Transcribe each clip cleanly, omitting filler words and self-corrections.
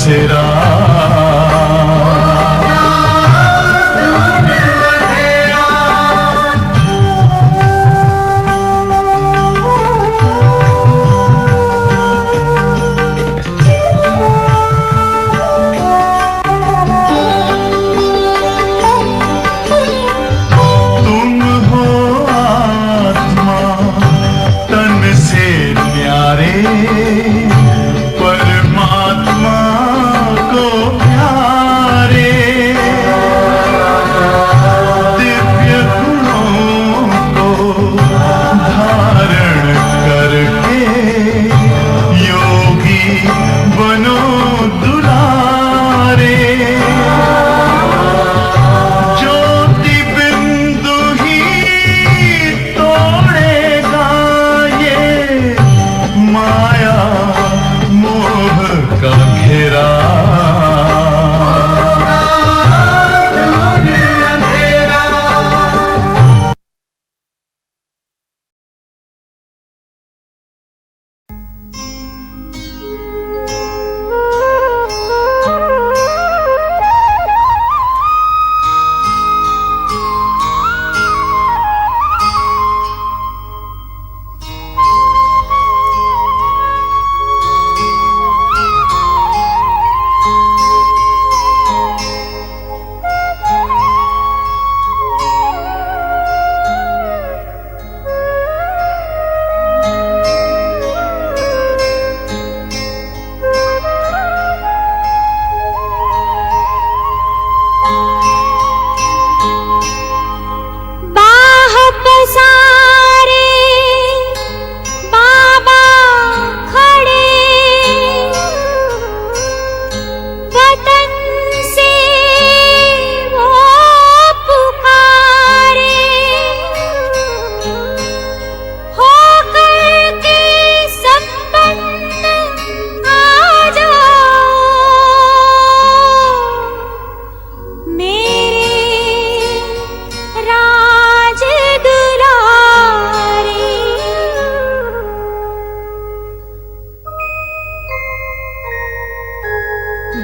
बसेरा। तुम हो आत्मा तन से न्यारे, परमात्मा को प्यारे। दिव्य गुणों को धारण करके योगी बनो दुलारे। ज्योति बिंदु ही तोड़ेगा ये माया मोह का घेरा।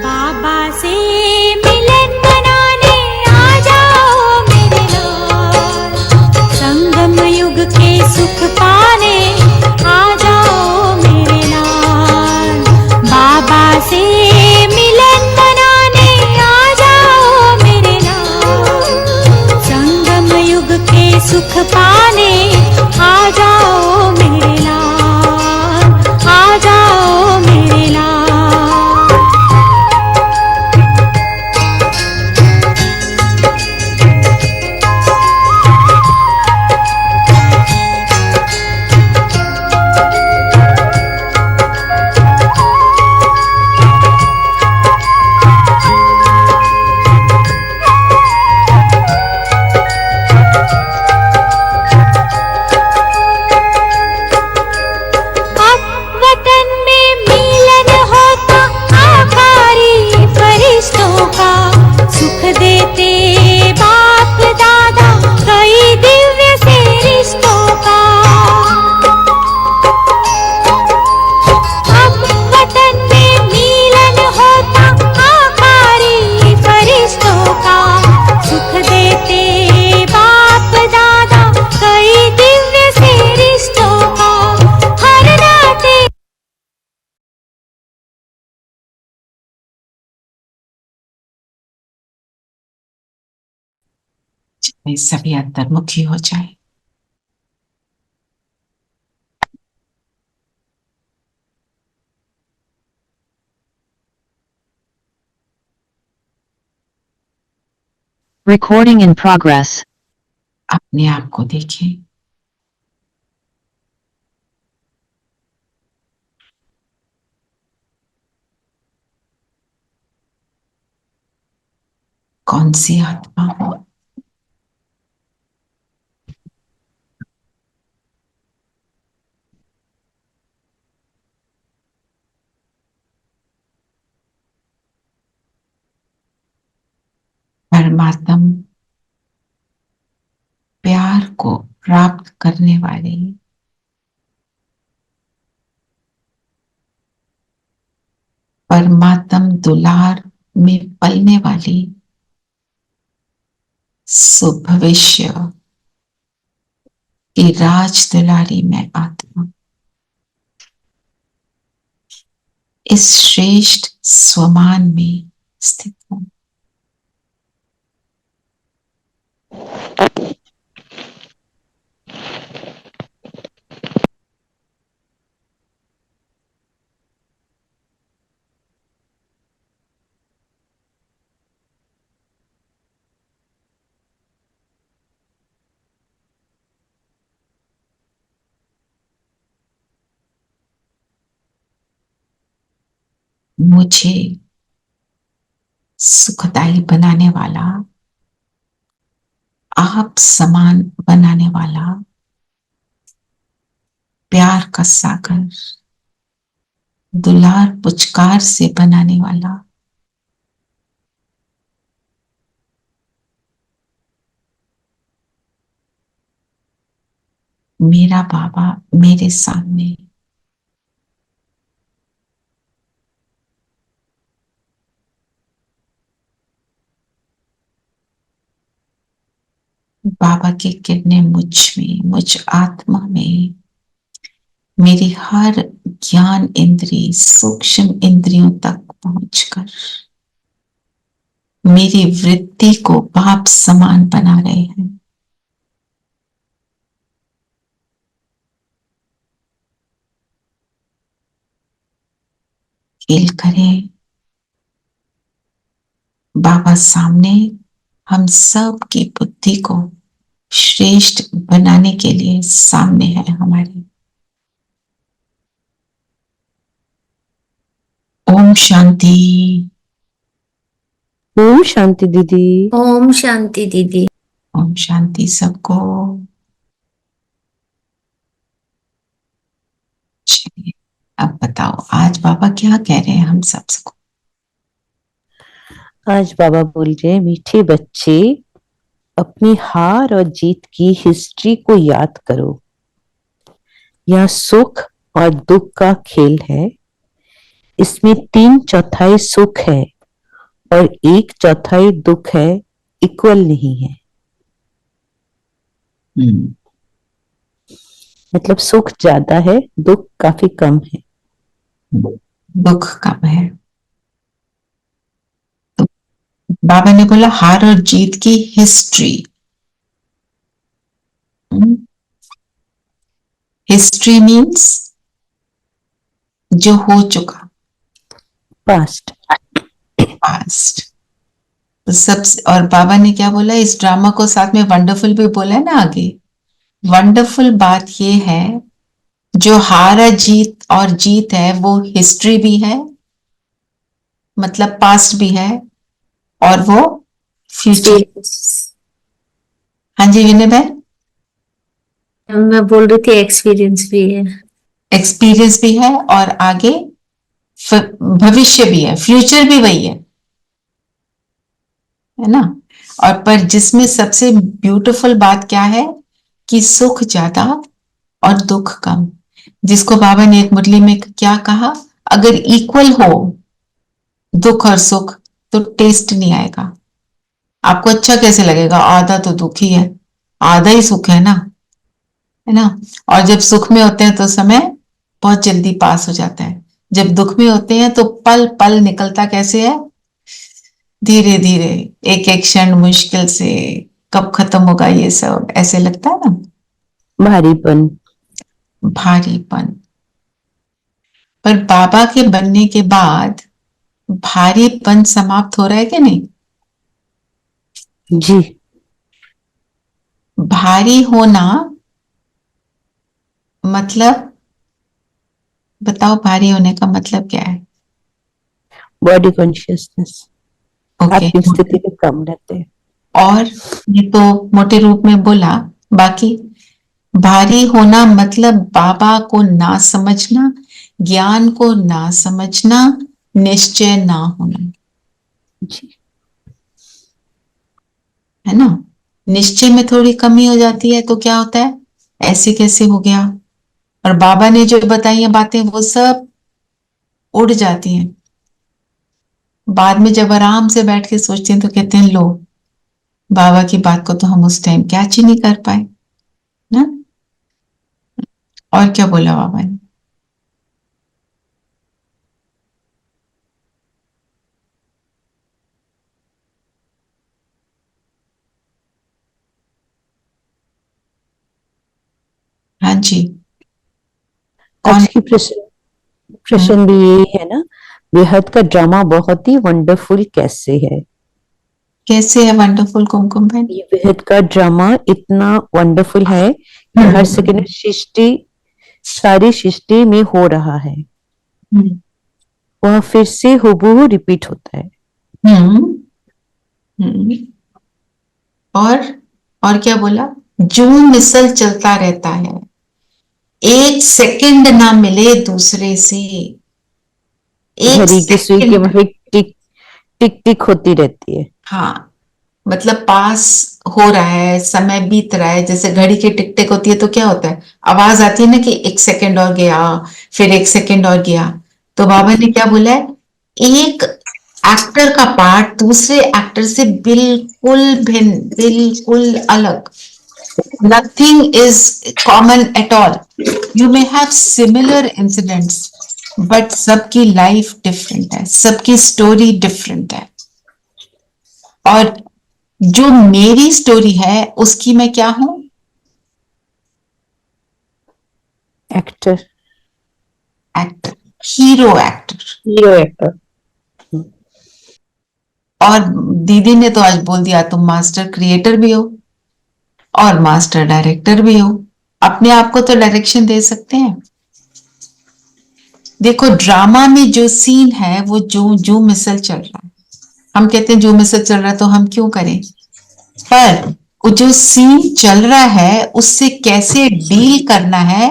बाबा से मिलन मनाने आ जाओ मेरे लाल, संगम युग के सुख पाने आ जाओ मेरे लाल। बाबा से मिलन मनाने आ जाओ मेरे लाल, संगम युग के सुख पाने आ जाओ मेरे लाल, आ जाओ मेरे लाल। सभी अंतर्मुखी हो जाए। Recording in progress. अपने आप को देखें। कौन सी आत्मा हो? परमात्मा प्यार को प्राप्त करने वाली परमात्म दुलार में पलने वाली सुभविष्य की राज दुलारी मैं आत्मा इस श्रेष्ठ स्वमान में स्थित हूं। मुझे सुखदाई बनाने वाला, आप समान बनाने वाला, प्यार का सागर, दुलार पुचकार से बनाने वाला, मेरा बाबा मेरे सामने बाबा की किरणें मुझ में, मुझ आत्मा में, मेरी हर ज्ञान इंद्रिय सूक्ष्म इंद्रियों तक पहुंचकर मेरी वृत्ति को बाप समान बना रहे हैं। खेल करें बाबा सामने, हम सब की बुद्धि को श्रेष्ठ बनाने के लिए सामने है हमारे। ओम शांति। ओम शांति दीदी। ओम शांति दीदी। ओम शांति सबको। चलिए अब बताओ आज बाबा क्या कह रहे हैं हम सबको। आज बाबा बोल रहे हैं, मीठे बच्चे अपनी हार और जीत की हिस्ट्री को याद करो। यह सुख और दुख का खेल है। इसमें 3/4 सुख है और 1/4 दुख है, इक्वल नहीं है। मतलब सुख ज्यादा है, दुख काफी कम है। दुख कम है। तो बाबा ने बोला हार और जीत की हिस्ट्री। हिस्ट्री मीन्स जो हो चुका, पास्ट। पास्ट। तो सबसे, और बाबा ने क्या बोला इस ड्रामा को साथ में वंडरफुल भी बोला है ना आगे। वंडरफुल बात ये है जो हार जीत और जीत है वो हिस्ट्री भी है, मतलब पास्ट भी है, और वो फ्यूचर। हाँ जी विनय बहन। मैं बोल रही थी एक्सपीरियंस भी है। एक्सपीरियंस भी है और आगे भविष्य भी है, फ्यूचर भी वही है ना। और पर जिसमें सबसे ब्यूटीफुल बात क्या है कि सुख ज्यादा और दुख कम। जिसको बाबा ने एक मुरली में क्या कहा, अगर इक्वल हो दुख और सुख तो टेस्ट नहीं आएगा। आपको अच्छा कैसे लगेगा, आधा तो दुख ही है, आधा ही सुख है ना। और जब सुख में होते हैं तो समय बहुत जल्दी पास हो जाता है। जब दुख में होते हैं तो पल पल निकलता कैसे है, धीरे धीरे, एक एक क्षण मुश्किल से, कब खत्म होगा ये सब, ऐसे लगता है ना। भारीपन। भारीपन। पर बाबा के बनने के बाद भारीपन समाप्त हो रहा है कि नहीं। जी। भारी होना मतलब, बताओ भारी होने का मतलब क्या है। Body consciousness. ओके। आपकी स्थिति में कम रहते हैं। और ये तो मोटे रूप में बोला, बाकी भारी होना मतलब बाबा को ना समझना, ज्ञान को ना समझना, निश्चय ना होना। जी। है ना। निश्चय में थोड़ी कमी हो जाती है तो क्या होता है, ऐसे कैसे हो गया। और बाबा ने जो बताई है बातें वो सब उड़ जाती हैं। बाद में जब आराम से बैठ के सोचते हैं तो कहते हैं लो, बाबा की बात को तो हम उस टाइम कैच ही नहीं कर पाए ना। और क्या बोला बाबा ने? हाँ जी, कौन? आज की प्रश्न भी यही है ना, बेहद का ड्रामा बहुत ही वंडरफुल कैसे है। कैसे है वंडरफुल कुमकुम बहन? ये बेहद का ड्रामा इतना वंडरफुल है कि हर सेकंड सृष्टि, सारी सृष्टि में हो रहा है, हम्म, वह फिर से हुबहू रिपीट होता है। हम्म, हम्म। और क्या बोला? जो मिसल चलता रहता है, एक सेकंड ना मिले दूसरे से, एक घड़ी की सुई के सेकंड। वही टिक टिक टिक होती रहती है। हाँ, मतलब पास हो रहा है, समय बीत रहा है, जैसे घड़ी की टिक टिक होती है तो क्या होता है, आवाज आती है ना कि एक सेकंड और गया, फिर एक सेकंड और गया। तो बाबा ने क्या बोला है? एक एक्टर का पार्ट दूसरे एक्टर से बिल्कुल भिन्न, बिल्कुल अलग। Nothing is common at all. You may have similar incidents, but सबकी लाइफ डिफरेंट है, सबकी स्टोरी डिफरेंट है। और जो मेरी स्टोरी है उसकी मैं क्या हूं? Actor, actor, hero actor. Hero actor. और दीदी ने तो आज बोल दिया तुम मास्टर क्रिएटर भी हो और मास्टर डायरेक्टर भी हो। अपने आप को तो डायरेक्शन दे सकते हैं। देखो ड्रामा में जो सीन है वो जो जो मिसल चल रहा है, हम कहते हैं जो मिसल चल रहा है तो हम क्यों करें, पर वो जो सीन चल रहा है उससे कैसे डील करना है,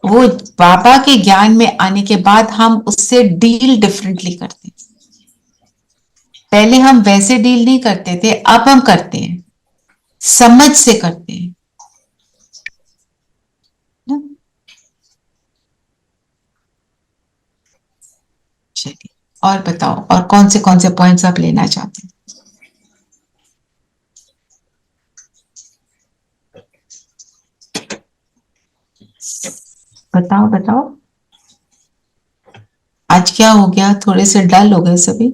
वो बाबा के ज्ञान में आने के बाद हम उससे डील डिफरेंटली करते हैं। पहले हम वैसे डील नहीं करते थे, अब हम करते हैं, समझ से करते हैं ना? चलिए और बताओ, और कौन से पॉइंट्स आप लेना चाहते हैं? बताओ बताओ, आज क्या हो गया, थोड़े से डल हो गए सभी?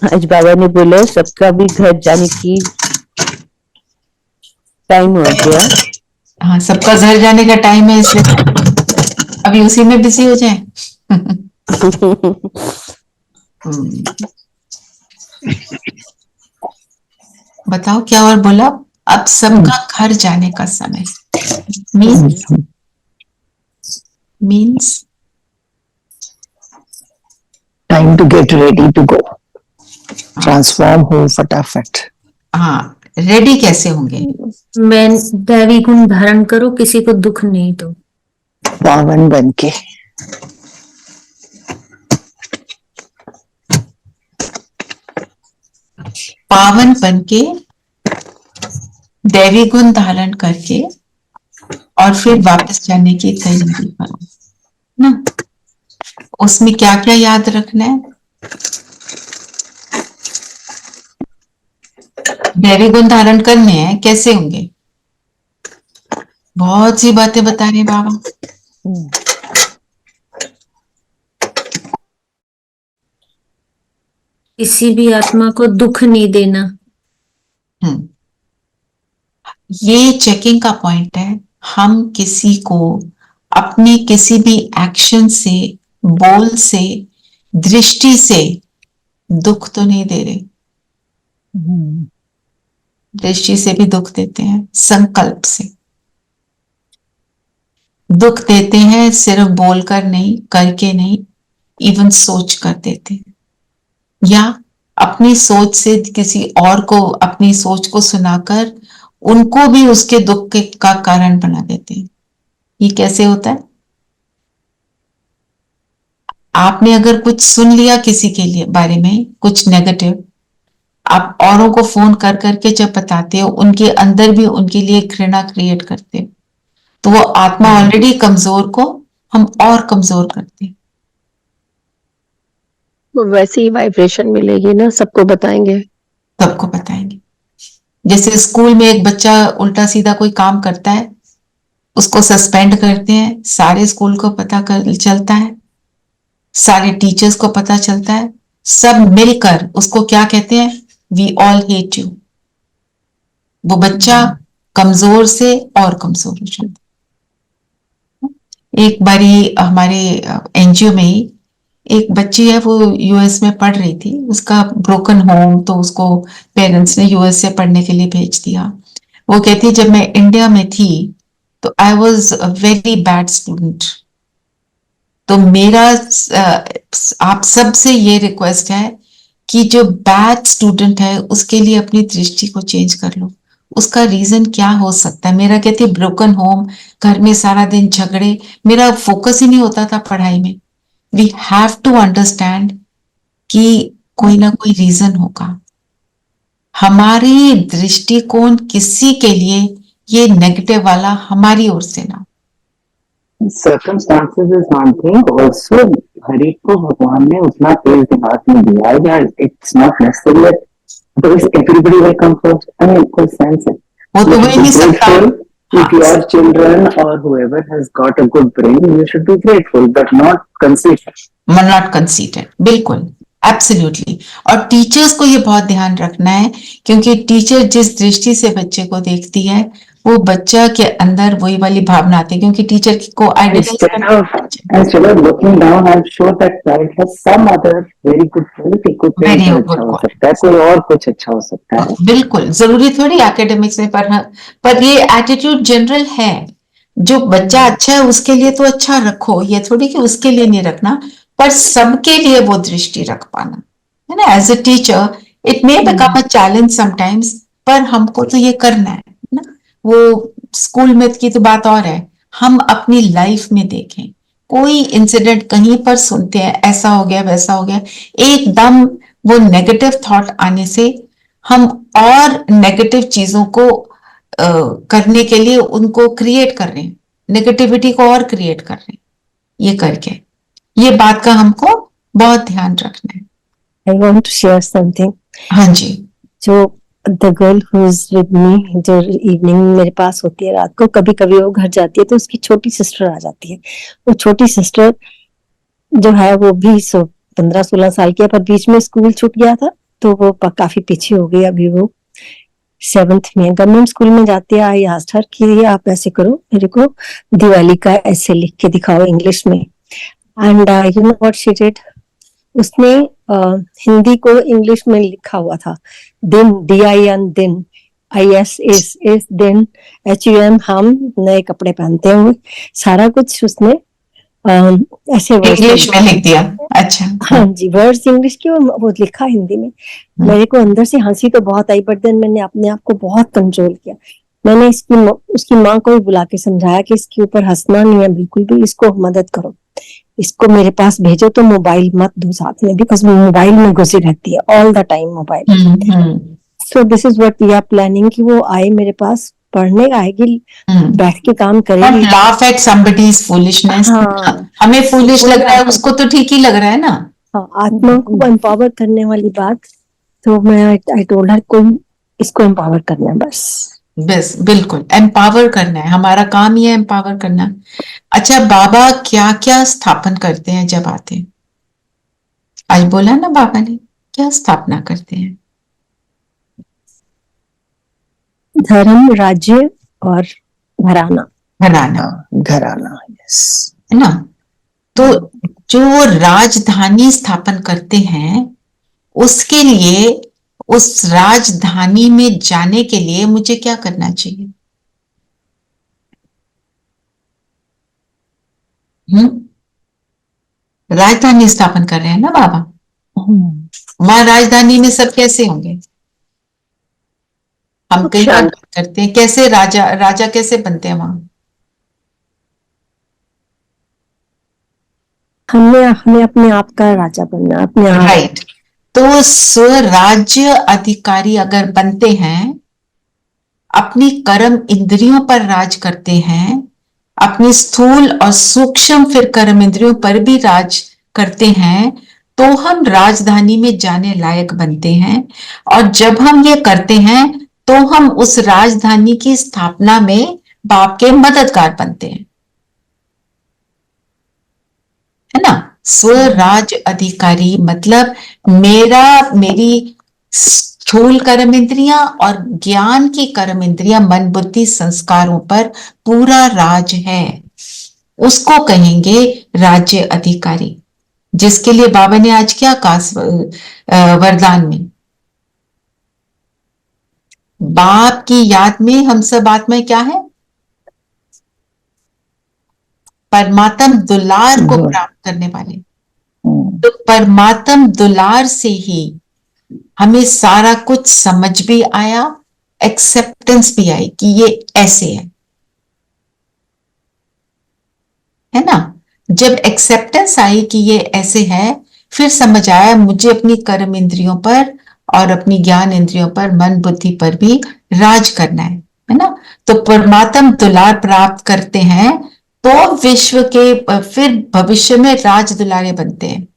आज बाबा ने बोला सबका भी घर जाने की टाइम हो गया। हाँ, सबका घर जाने का टाइम है, इसलिए अभी उसी में बिजी हो जाए। बताओ क्या और बोला? अब सबका घर जाने का समय। Means time to get ready to go, transform हो फटाफट। हाँ, रेडी कैसे होंगे? मैं दैवी गुण धारण करो, किसी को दुख नहीं दो। पावन बन के। पावन बन के, दैवी गुण धारण करके, और फिर वापस जाने की तैयारी करो ना। उसमें क्या क्या याद रखना है? दैवी गुण धारण करने हैं, कैसे होंगे? बहुत सी बातें बता रहे बाबा। किसी भी आत्मा को दुख नहीं देना। ये चेकिंग का पॉइंट है। हम किसी को अपने किसी भी एक्शन से, बोल से, दृष्टि से दुख तो नहीं दे रहे। दृष्टि से भी दुख देते हैं, संकल्प से दुख देते हैं, सिर्फ बोलकर नहीं, करके नहीं, इवन सोच कर देते हैं, या अपनी सोच से किसी और को अपनी सोच को सुनाकर उनको भी उसके दुख के का कारण बना देते हैं। ये कैसे होता है? आपने अगर कुछ सुन लिया किसी के लिए बारे में कुछ नेगेटिव, आप औरों को फोन कर करके जब बताते हो, उनके अंदर भी उनके लिए घृणा क्रिएट करते हो, तो वो आत्मा ऑलरेडी कमजोर को हम और कमजोर करते हैं। वो वैसी ही वाइब्रेशन मिलेगी ना, सबको बताएंगे। सबको बताएंगे। जैसे स्कूल में एक बच्चा उल्टा सीधा कोई काम करता है, उसको सस्पेंड करते हैं, सारे स्कूल को पता कर चलता है, सारे टीचर्स को पता चलता है, सब मिलकर उसको क्या कहते हैं, वी ऑल हेट यू। वो बच्चा कमजोर से और कमजोर हो जाता है। एक बारी हमारे एनजीओ में ही एक बच्ची है, वो यूएस में पढ़ रही थी, उसका ब्रोकन होम, तो उसको पेरेंट्स ने यूएस से पढ़ने के लिए भेज दिया। वो कहती जब मैं इंडिया में थी तो I was a very bad student. तो मेरा आप सबसे ये रिक्वेस्ट है कि जो बैड स्टूडेंट है उसके लिए अपनी दृष्टि को चेंज कर लो। उसका रीजन क्या हो सकता है? मेरा कहती है ब्रोकन होम, घर में सारा दिन झगड़े, मेरा फोकस ही नहीं होता था पढ़ाई में। वी हैव टू अंडरस्टैंड कि कोई ना कोई रीजन होगा। हमारी दृष्टिकोण किसी के लिए ये नेगेटिव वाला हमारी ओर से ना। circumstances is one thing, also हर एक को भगवान ने उतना तेज दिमाग में दिया है यार, it's not necessary that because everybody will come first. I mean, कोई sense है। वो तो हो ही नहीं सकता। If your children or whoever has got a good brain, you should be grateful, but not conceited. Not considered, बिल्कुल, absolutely. और teachers को ये बहुत ध्यान रखना है, क्योंकि टीचर जिस दृष्टि से बच्चे को देखती है वो बच्चा के अंदर वही वाली भावना आती है, क्योंकि टीचर को Instead of looking down, I'm sure that child has some other very good quality. कुछ Very अच्छा good हो सकता है, कोई और कुछ अच्छा हो सकता है। बिल्कुल, जरूरी थोड़ी एकेडमिक्स में पढ़ना, पर ये एटीट्यूड जनरल है। जो बच्चा अच्छा है उसके लिए तो अच्छा रखो, ये थोड़ी कि उसके लिए नहीं रखना, पर सबके लिए वो दृष्टि रख पाना है ना। As a teacher it may become a challenge sometimes, पर हमको तो ये करना है ना। वो स्कूल में की तो बात और है, हम अपनी लाइफ में देखें, कोई इंसिडेंट कहीं पर सुनते हैं ऐसा हो गया वैसा हो गया, एकदम वो नेगेटिव थॉट आने से हम और नेगेटिव चीजों को करने के लिए उनको क्रिएट कर रहे हैं, नेगेटिविटी को और क्रिएट कर रहे हैं। ये करके ये बात का हमको बहुत ध्यान रखना है। I want to share something. हाँ जी। जो the girl who is with me, जो इवनिंग मेरे पास होती है रात को, कभी कभी वो घर जाती है तो उसकी छोटी सिस्टर आ जाती है। वो छोटी सिस्टर जो है वो भी 15-16 साल की है, पर बीच में स्कूल छूट गया था तो वो काफी पीछे हो गई। अभी वो 7th में गवर्नमेंट स्कूल में जाती है। आई आस्क्ड हर कि आप ऐसे करो, मेरे को दिवाली का ऐसे लिख के दिखाओ इंग्लिश में। And you know what she did, उसने हिंदी को इंग्लिश में लिखा हुआ था, दिन, DIN दिन, IS इस दिन, HUM हम, नए कपड़े पहनते हुए, सारा कुछ उसने ऐसे इंग्लिश में लिख दिया। अच्छा। हाँ जी, वर्ड्स इंग्लिश के वो लिखा हिंदी में। मेरे को अंदर से हंसी तो बहुत आई, बट देन मैंने अपने आप को बहुत कंट्रोल किया। मैंने उसकी माँ को भी बुला के समझाया कि इसके ऊपर हंसना नहीं है बिल्कुल भी, इसको मदद करो, इसको मेरे पास भेजो, तो मोबाइल मत दो साथ में, बिकॉज मोबाइल में घुसी रहती है all the time mobile. So this is what we are planning कि वो आए मेरे पास, पढ़ने आएगी, बैठ के काम करेगी। Laugh at somebody's foolishness. हमें फूलिश लग रहा है, उसको तो ठीक ही लग रहा है ना। हाँ, आत्मा को एम्पावर करने वाली बात। तो मैं आई टोल्ड हर कोई इसको एम्पावर करना है बस बिल्कुल एम्पावर करना है, हमारा काम ही है एम्पावर करना। अच्छा, बाबा क्या क्या स्थापन करते हैं जब आते हैं? आज बोला ना बाबा ने क्या स्थापना करते हैं? धर्म, राज्य और घराना। घराना, यस, है ना। तो जो राजधानी स्थापन करते हैं, उसके लिए, उस राजधानी में जाने के लिए मुझे क्या करना चाहिए? राजधानी स्थापन कर रहे हैं ना बाबा, वहां राजधानी में सब कैसे होंगे? हम कई बात करते हैं कैसे राजा कैसे बनते हैं वहां? हमें अपने आप का राजा बनना, अपने आप। राइट। तो स्वराज्य अधिकारी अगर बनते हैं, अपनी कर्म इंद्रियों पर राज करते हैं, अपनी स्थूल और सूक्ष्म फिर कर्म इंद्रियों पर भी राज करते हैं, तो हम राजधानी में जाने लायक बनते हैं। और जब हम ये करते हैं तो हम उस राजधानी की स्थापना में बाप के मददगार बनते हैं, है ना। स्वराज अधिकारी मतलब मेरी स्थूल कर्म इंद्रियां और ज्ञान की कर्म इंद्रियां, मन बुद्धि संस्कारों पर पूरा राज है, उसको कहेंगे राज्य अधिकारी। जिसके लिए बाबा ने आज क्या कहा वरदान में, बाप की याद में हम सब आत्माएं क्या है, परमात्म दुलार को प्राप्त करने वाले। तो परमात्म दुलार से ही हमें सारा कुछ समझ भी आया, एक्सेप्टेंस भी आई कि ये ऐसे है ना। जब एक्सेप्टेंस आई कि ये ऐसे है, फिर समझ आया मुझे अपनी कर्म इंद्रियों पर और अपनी ज्ञान इंद्रियों पर, मन बुद्धि पर भी राज करना है ना। तो परमात्म दुलार प्राप्त करते हैं तो विश्व के फिर भविष्य में राज दुलारे बनते हैं।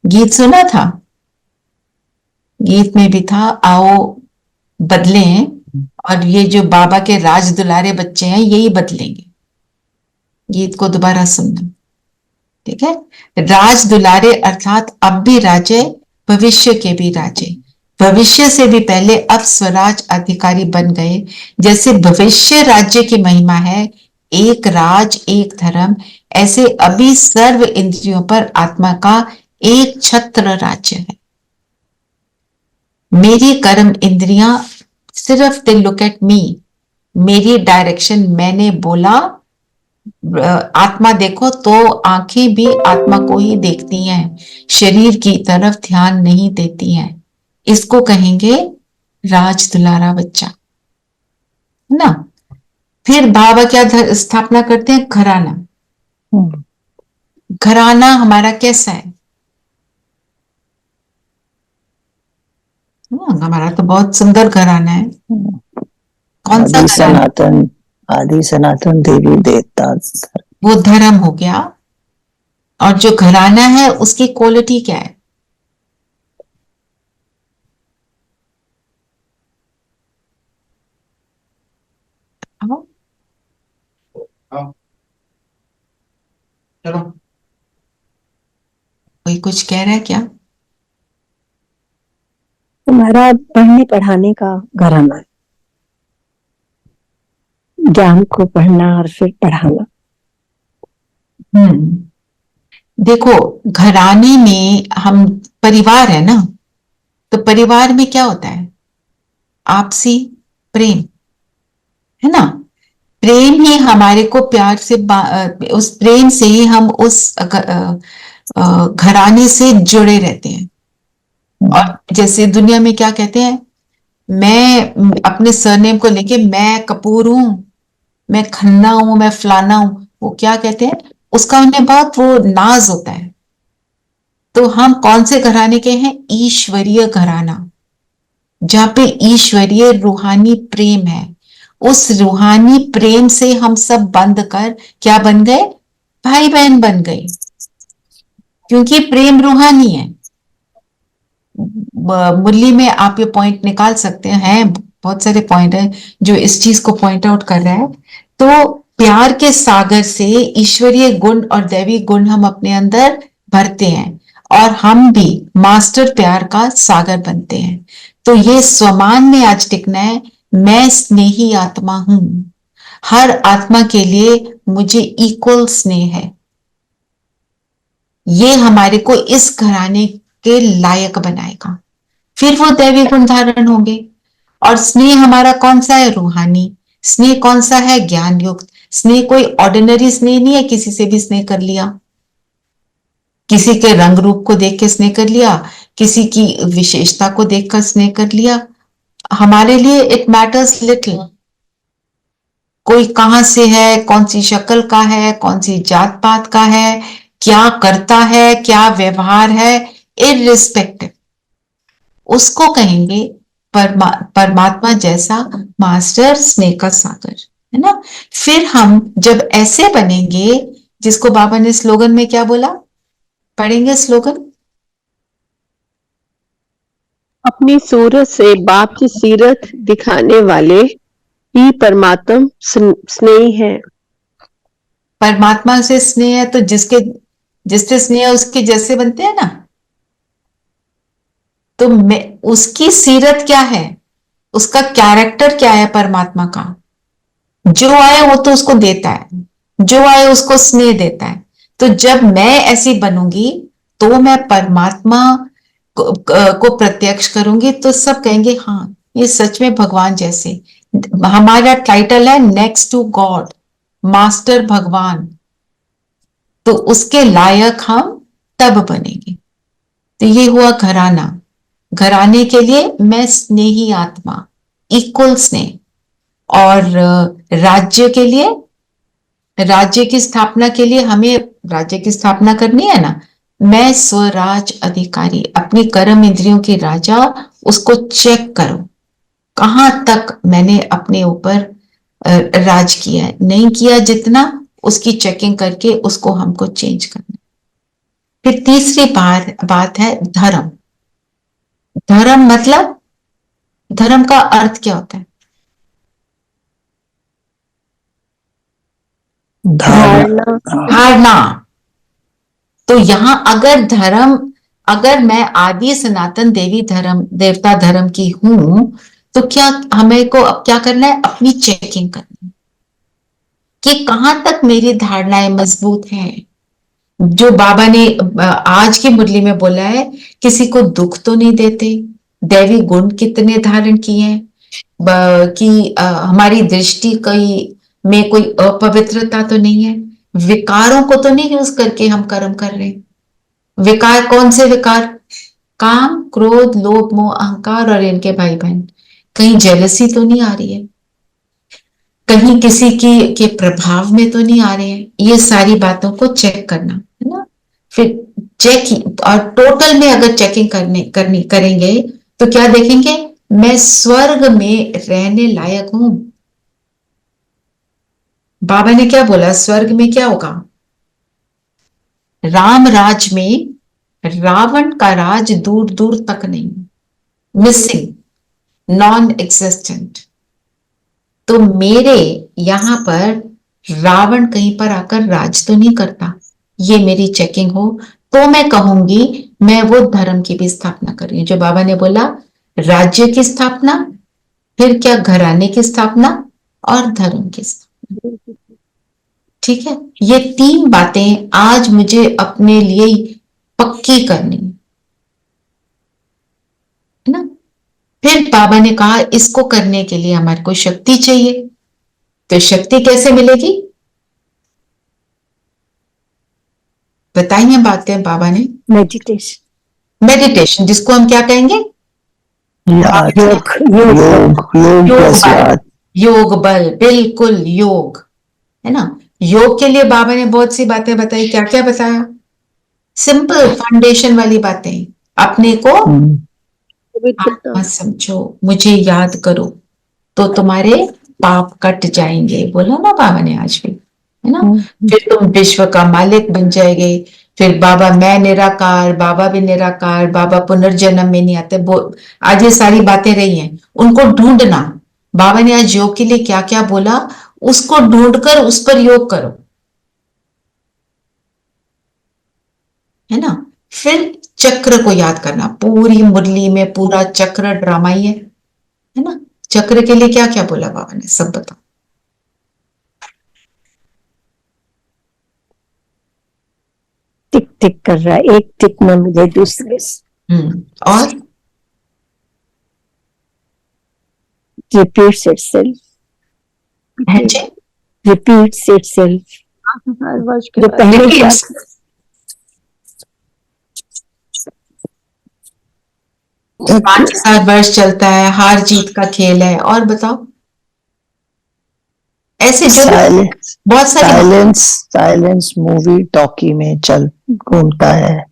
गीत सुना था, गीत में भी था, आओ बदलें, और ये जो बाबा के राज दुलारे बच्चे हैं यही बदलेंगे। गीत को दोबारा सुनना, ठीक है। राज दुलारे अर्थात अब भी राजे, भविष्य के भी राजे, भविष्य से भी पहले अब स्वराज अधिकारी बन गए। जैसे भविष्य राज्य की महिमा है, एक राज एक धर्म, ऐसे अभी सर्व इंद्रियों पर आत्मा का एक छत्र राज्य है। मेरी कर्म इंद्रियां सिर्फ दे लुक एट मी, मेरी डायरेक्शन, मैंने बोला आत्मा देखो, तो आंखें भी आत्मा को ही देखती हैं, शरीर की तरफ ध्यान नहीं देती हैं। इसको कहेंगे राज दुलारा बच्चा, है ना। फिर बाबा क्या स्थापना करते हैं, घराना। घराना हमारा कैसा है, हमारा तो बहुत सुंदर घराना है। कौन सा घराना? आदि सनातन देवी देवता, वो धर्म हो गया। और जो घराना है उसकी क्वालिटी क्या है, चलो कोई कुछ कह रहा है क्या? तुम्हारा पढ़ने पढ़ाने का घराना है, ज्ञान को पढ़ना और फिर पढ़ाना। देखो घराने में हम परिवार है ना, तो परिवार में क्या होता है, आपसी प्रेम, है ना। प्रेम ही हमारे को प्यार से उस प्रेम से ही हम उस घराने से जुड़े रहते हैं। और जैसे दुनिया में क्या कहते हैं, मैं अपने सरनेम को लेके मैं कपूर हूं, मैं खन्ना हूं, मैं फलाना हूं, वो क्या कहते हैं, उसका उन्हें बहुत वो नाज होता है। तो हम कौन से घराने के हैं, ईश्वरीय घराना, जहां पे ईश्वरीय रूहानी प्रेम है। उस रूहानी प्रेम से हम सब बंध कर क्या बन गए, भाई बहन बन गए, क्योंकि प्रेम रूहानी है। मुरली में आप ये पॉइंट निकाल सकते हैं, बहुत सारे पॉइंट हैं जो इस चीज को पॉइंट आउट कर रहा है। तो प्यार के सागर से ईश्वरीय गुण और दैवी गुण हम अपने अंदर भरते हैं, और हम भी मास्टर प्यार का सागर बनते हैं। तो ये स्वमान में आज टिकना है, मैं स्नेही आत्मा हूं, हर आत्मा के लिए मुझे इक्वल स्नेह है। ये हमारे को इस घराने के लायक बनाएगा, फिर वो दैवी गुण धारण होंगे। और स्नेह हमारा कौन सा है, रूहानी स्नेह। कौन सा है, ज्ञान युक्त स्नेह। कोई ऑर्डिनरी स्नेह नहीं है, किसी से भी स्नेह कर लिया, किसी के रंग रूप को देख के स्नेह कर लिया, किसी की विशेषता को देखकर स्नेह कर लिया। हमारे लिए इट मैटर्स लिटिल, कोई कहां से है, कौन सी शक्ल का है, कौन सी जात पात का है, क्या करता है, क्या व्यवहार है, इररिस्पेक्टिव, उसको कहेंगे परमात्मा जैसा मास्टर स्नेह का सागर, है ना। फिर हम जब ऐसे बनेंगे, जिसको बाबा ने स्लोगन में क्या बोला, पढ़ेंगे स्लोगन, अपनी सूरत से बाप की सीरत दिखाने वाले ही परमात्म स्नेही है। परमात्मा से स्नेह है तो जिससे स्नेह है उसके जैसे बनते हैं ना। तो मैं उसकी सीरत क्या है, उसका कैरेक्टर क्या है परमात्मा का। जो आए वो तो उसको देता है, जो आए उसको स्नेह देता है। तो जब मैं ऐसी बनूंगी तो मैं परमात्मा को प्रत्यक्ष करूंगी, तो सब कहेंगे हाँ ये सच में भगवान जैसे। हमारा टाइटल है नेक्स्ट टू गॉड, मास्टर भगवान। तो उसके लायक हम तब बनेंगे। तो ये हुआ घराना। घराने के लिए मैं स्नेही आत्मा, इक्वल स्नेह। और राज्य के लिए, राज्य की स्थापना के लिए हमें राज्य की स्थापना करनी है ना। मैं स्वराज अधिकारी, अपनी कर्म इंद्रियों के राजा, उसको चेक करो कहां तक मैंने अपने ऊपर राज किया है, नहीं किया जितना, उसकी चेकिंग करके उसको हमको चेंज करना। फिर तीसरी बात है धर्म। धर्म मतलब, धर्म का अर्थ क्या होता है? धारणा। तो यहां अगर धर्म, अगर मैं आदि सनातन देवी धर्म, देवता धर्म की हूं, तो क्या हमें को अब क्या करना है? अपनी चेकिंग करनी कि कहां तक मेरी धारणाएं मजबूत हैं। जो बाबा ने आज की मुरली में बोला है, किसी को दुख तो नहीं देते, दैवी गुण कितने धारण किए हैं, कि हमारी दृष्टि में कोई अपवित्रता तो नहीं है, विकारों को तो नहीं यूज करके हम कर्म कर रहे हैं। विकार कौन से विकार? काम, क्रोध, लोभ, मोह, अहंकार और इनके भाई बहन। कहीं जेलसी तो नहीं आ रही है, कहीं किसी के प्रभाव में तो नहीं आ रहे हैं। ये सारी बातों को चेक करना है ना। फिर चेक, और टोटल में अगर चेकिंग करेंगे तो क्या देखेंगे? मैं स्वर्ग में रहने लायक हूं। बाबा ने क्या बोला? स्वर्ग में क्या होगा? राम राज में रावण का राज दूर दूर तक नहीं, मिसिंग, नॉन एग्जिस्टेंट। तो मेरे यहां पर रावण कहीं पर आकर राज तो नहीं करता। ये मेरी चेकिंग हो तो मैं कहूंगी मैं वो धर्म की भी स्थापना कर रही हूं। जो बाबा ने बोला, राज्य की स्थापना, फिर क्या घराने की स्थापना और धर्म की स्थापना। ठीक है, ये तीन बातें आज मुझे अपने लिए पक्की करनी है ना। फिर बाबा ने कहा इसको करने के लिए हमारे को शक्ति चाहिए। तो शक्ति कैसे मिलेगी? बताइए बातें बाबा ने। मेडिटेशन। मेडिटेशन, जिसको हम क्या कहेंगे? योग बल, बिल्कुल योग है ना। योग के लिए बाबा ने बहुत सी बातें बताई। क्या क्या बताया? सिंपल फाउंडेशन वाली बातें। अपने को आत्मा समझो, मुझे याद करो तो तुम्हारे पाप कट जाएंगे, बोला ना बाबा ने आज भी, है ना। फिर तुम विश्व का मालिक बन जाएंगे। फिर बाबा मैं निराकार, बाबा भी निराकार, बाबा पुनर्जन्म में नहीं आते। आज ये सारी बातें रही हैं, उनको ढूंढना। बाबा ने आज योग के लिए क्या क्या बोला, उसको ढूंढकर उस पर योग करो, है ना। फिर चक्र को याद करना। पूरी मुरली में पूरा चक्र ड्रामा ही है ना। चक्र के लिए क्या क्या बोला बाबा ने, सब बताओ। टिक टिक कर रहा है, एक टिक में मिले दूसरे से। और रिपीट्स इटसेल्फ, रिपीट्स इटसेल्फ। जो पहले क्या 5000 वर्ष चलता है, हार जीत का खेल है। और बताओ ऐसे जो बहुत सारे साइलेंस मूवी टॉकी में चल घूमता है।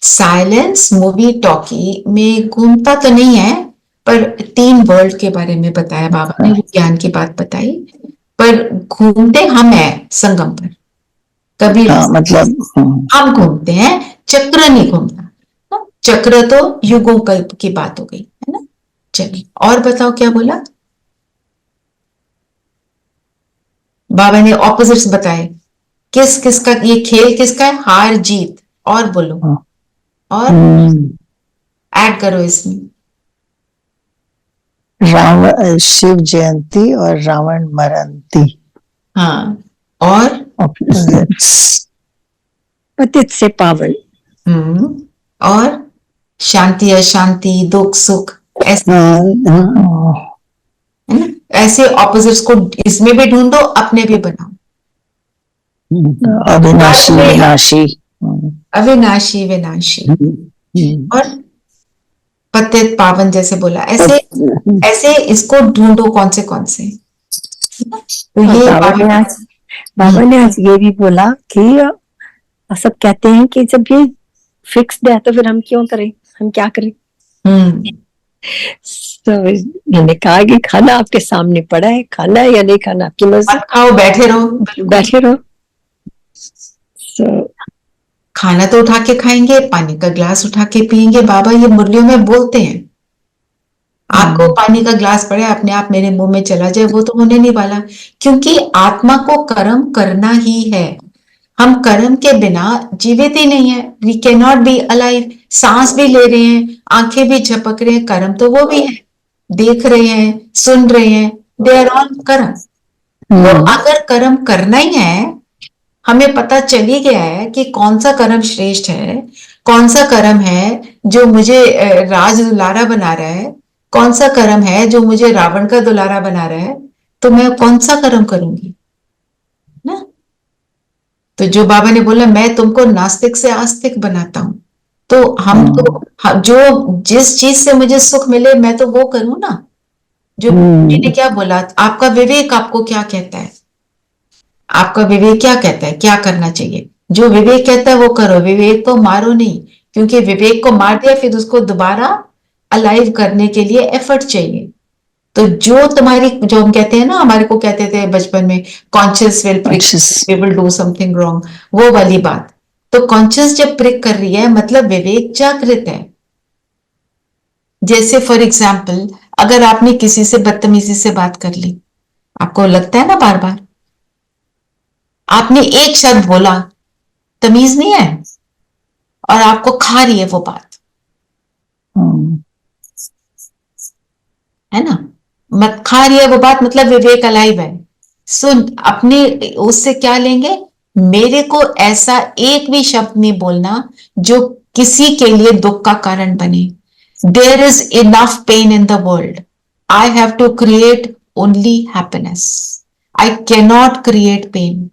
साइलेंस मूवी टॉकी में घूमता तो नहीं है, पर 3 वर्ल्ड के बारे में बताया बाबा ने, विज्ञान की बात बताई। पर घूमते हम हैं संगम पर। कभी मतलब हम घूमते हैं, चक्र नहीं घूमता। चक्र तो युगों कल्प की बात हो गई है ना। चलिए और बताओ क्या बोला बाबा ने, ऑपोजिट्स बताए, किस किसका ये खेल किसका है, हार जीत, और बोलो हाँ। और ऐड करो इसमें। रावण शिव जयंती और रावण मरंती। हाँ और ऑपोजिट्स। पतित से पावन। और शांति अशांति दुख सुख ऐसे है ना, ऐसे ऑपोजिट्स को इसमें भी ढूंढो, अपने भी बनाओ। अविनाशी विनाशी। अविनाशी विनाशी और पतित पावन जैसे बोला, ऐसे ऐसे इसको ढूंढो कौन से तो ये बाबा ने आज ये भी बोला कि सब कहते हैं कि जब ये फिक्स्ड है तो फिर हम क्यों करें, हम क्या करें। तो मैंने कहा कि खाना आपके सामने पड़ा है, खाना है या नहीं खाना आपकी मर्जी, खाओ, बैठे रहो, बैठे रहो। खाना तो उठा के खाएंगे, पानी का ग्लास उठा के पिएंगे। बाबा ये मुरलियों में बोलते हैं, आपको पानी का ग्लास पड़े अपने आप मेरे मुंह में चला जाए, वो तो होने नहीं वाला, क्योंकि आत्मा को कर्म करना ही है। हम कर्म के बिना जीवित ही नहीं है। We can not be alive. सांस भी ले रहे हैं, आंखें भी झपक रहे हैं, कर्म तो वो भी है। देख रहे हैं, सुन रहे हैं, दे आर ऑल कर्म। तो अगर कर्म करना ही है, हमें पता चल ही गया है कि कौन सा कर्म श्रेष्ठ है, कौन सा कर्म है जो मुझे राज दुलारा बना रहा है, कौन सा कर्म है जो मुझे रावण का दुलारा बना रहा है, तो मैं कौन सा कर्म करूंगी ना। तो जो बाबा ने बोला मैं तुमको नास्तिक से आस्तिक बनाता हूं, तो हम तो जो जिस चीज से मुझे सुख मिले मैं तो वो करूं ना। जो मैंने क्या बोला, आपका विवेक आपको क्या कहता है, आपका विवेक क्या कहता है क्या करना चाहिए। जो विवेक कहता है वो करो, विवेक को मारो नहीं, क्योंकि विवेक को मार दिया फिर उसको दोबारा अलाइव करने के लिए एफर्ट चाहिए। तो जो तुम्हारी, जो हम कहते हैं ना, हमारे को कहते थे बचपन में, conscious will prick will do something wrong, वो वाली बात। तो कॉन्शियस जब प्रिक कर रही है मतलब विवेक जागृत है। जैसे फॉर एग्जाम्पल अगर आपने किसी से बदतमीजी से बात कर ली, आपको लगता है ना बार बार, आपने एक शब्द बोला, तमीज नहीं है और आपको खा रही है वो बात, है ना, मत खा रही है वो बात, मतलब विवेक अलाइव है। सुन, अपने उससे क्या लेंगे, मेरे को ऐसा एक भी शब्द नहीं बोलना जो किसी के लिए दुख का कारण बने। There is enough pain in the world, I have to create only happiness, I can not create pain.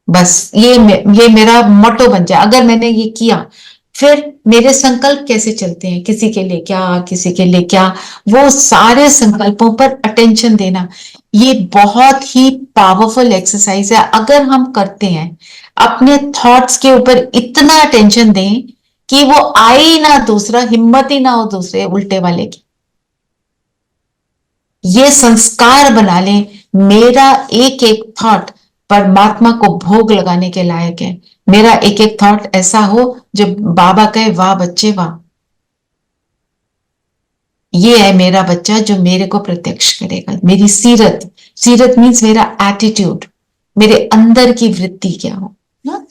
बस ये मेरा मोटो बन जाए। अगर मैंने ये किया, फिर मेरे संकल्प कैसे चलते हैं, किसी के लिए क्या, किसी के लिए क्या, वो सारे संकल्पों पर अटेंशन देना, ये बहुत ही पावरफुल एक्सरसाइज है। अगर हम करते हैं, अपने थॉट्स के ऊपर इतना अटेंशन दें कि वो आए ही ना दूसरा, हिम्मत ही ना हो दूसरे उल्टे वाले की, ये संस्कार बना लें, मेरा एक एक थॉट परमात्मा को भोग लगाने के लायक है। मेरा एक एक थॉट ऐसा हो जो बाबा कहे वाह बच्चे वाह, ये है मेरा बच्चा जो मेरे को प्रत्यक्ष करेगा। मेरी सीरत, सीरत मीन्स मेरा एटीट्यूड, मेरे अंदर की वृत्ति क्या हो ना।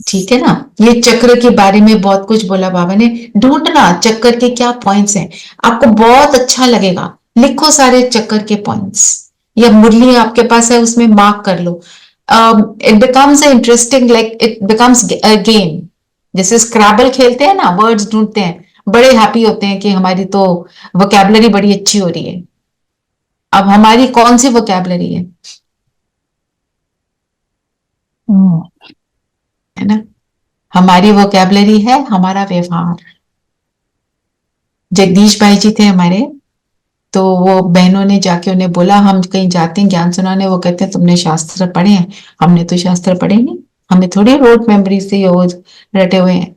ठीक है ना। ये चक्र के बारे में बहुत कुछ बोला बाबा ने, ढूंढना चक्कर के क्या पॉइंट्स हैं, आपको बहुत अच्छा लगेगा। लिखो सारे चक्कर के पॉइंट्स, या मुरली आपके पास है उसमें मार्क कर लो। It becomes interesting, like it becomes a game. जैसे स्क्रैबल खेलते हैं ना, वर्ड्स ढूंढते हैं, बड़े हैप्पी होते हैं कि हमारी तो वोकैबुलरी बड़ी अच्छी हो रही है। अब हमारी कौन सी वोकैबुलरी है ना, हमारी वोकैबुलरी है हमारा व्यवहार। जगदीश भाई जी थे हमारे, तो वो बहनों ने जाके उन्हें बोला हम कहीं जाते हैं ज्ञान सुनाने, वो कहते हैं तुमने शास्त्र पढ़े हैं, हमने तो शास्त्र पढ़े नहीं, हमें थोड़ी रोड मेमोरी से रटे हुए हैं।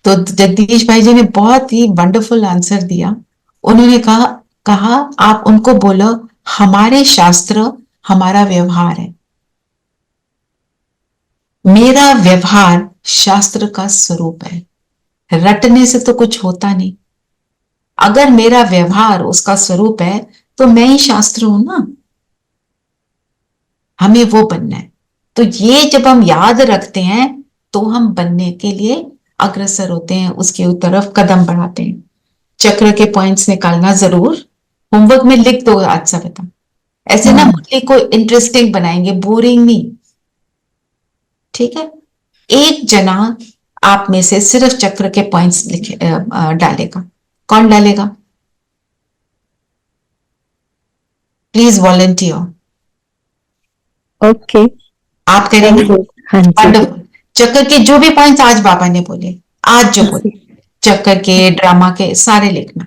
तो जगदीश भाई जी ने बहुत ही वंडरफुल आंसर दिया। उन्होंने कहा आप उनको बोलो हमारे शास्त्र हमारा व्यवहार है, मेरा व्यवहार शास्त्र का स्वरूप है। रटने से तो कुछ होता नहीं। अगर मेरा व्यवहार उसका स्वरूप है तो मैं ही शास्त्र हूं ना, हमें वो बनना है। तो ये जब हम याद रखते हैं तो हम बनने के लिए अग्रसर होते हैं, उसकी तरफ कदम बढ़ाते हैं। चक्र के पॉइंट्स निकालना जरूर, होमवर्क में लिख दो आज सविता। ऐसे ना मुरली को इंटरेस्टिंग बनाएंगे, बोरिंग नहीं, ठीक है। एक जना आप में से सिर्फ चक्र के पॉइंट्स लिखे डालेगा। कौन डालेगा? Please volunteer. ओके, आप करेंगे? हाँ जी। वंडरफुल। चक्कर के जो भी पॉइंट्स आज बाबा ने बोले, आज जो बोले, चक्कर के, ड्रामा के, सारे लिखना,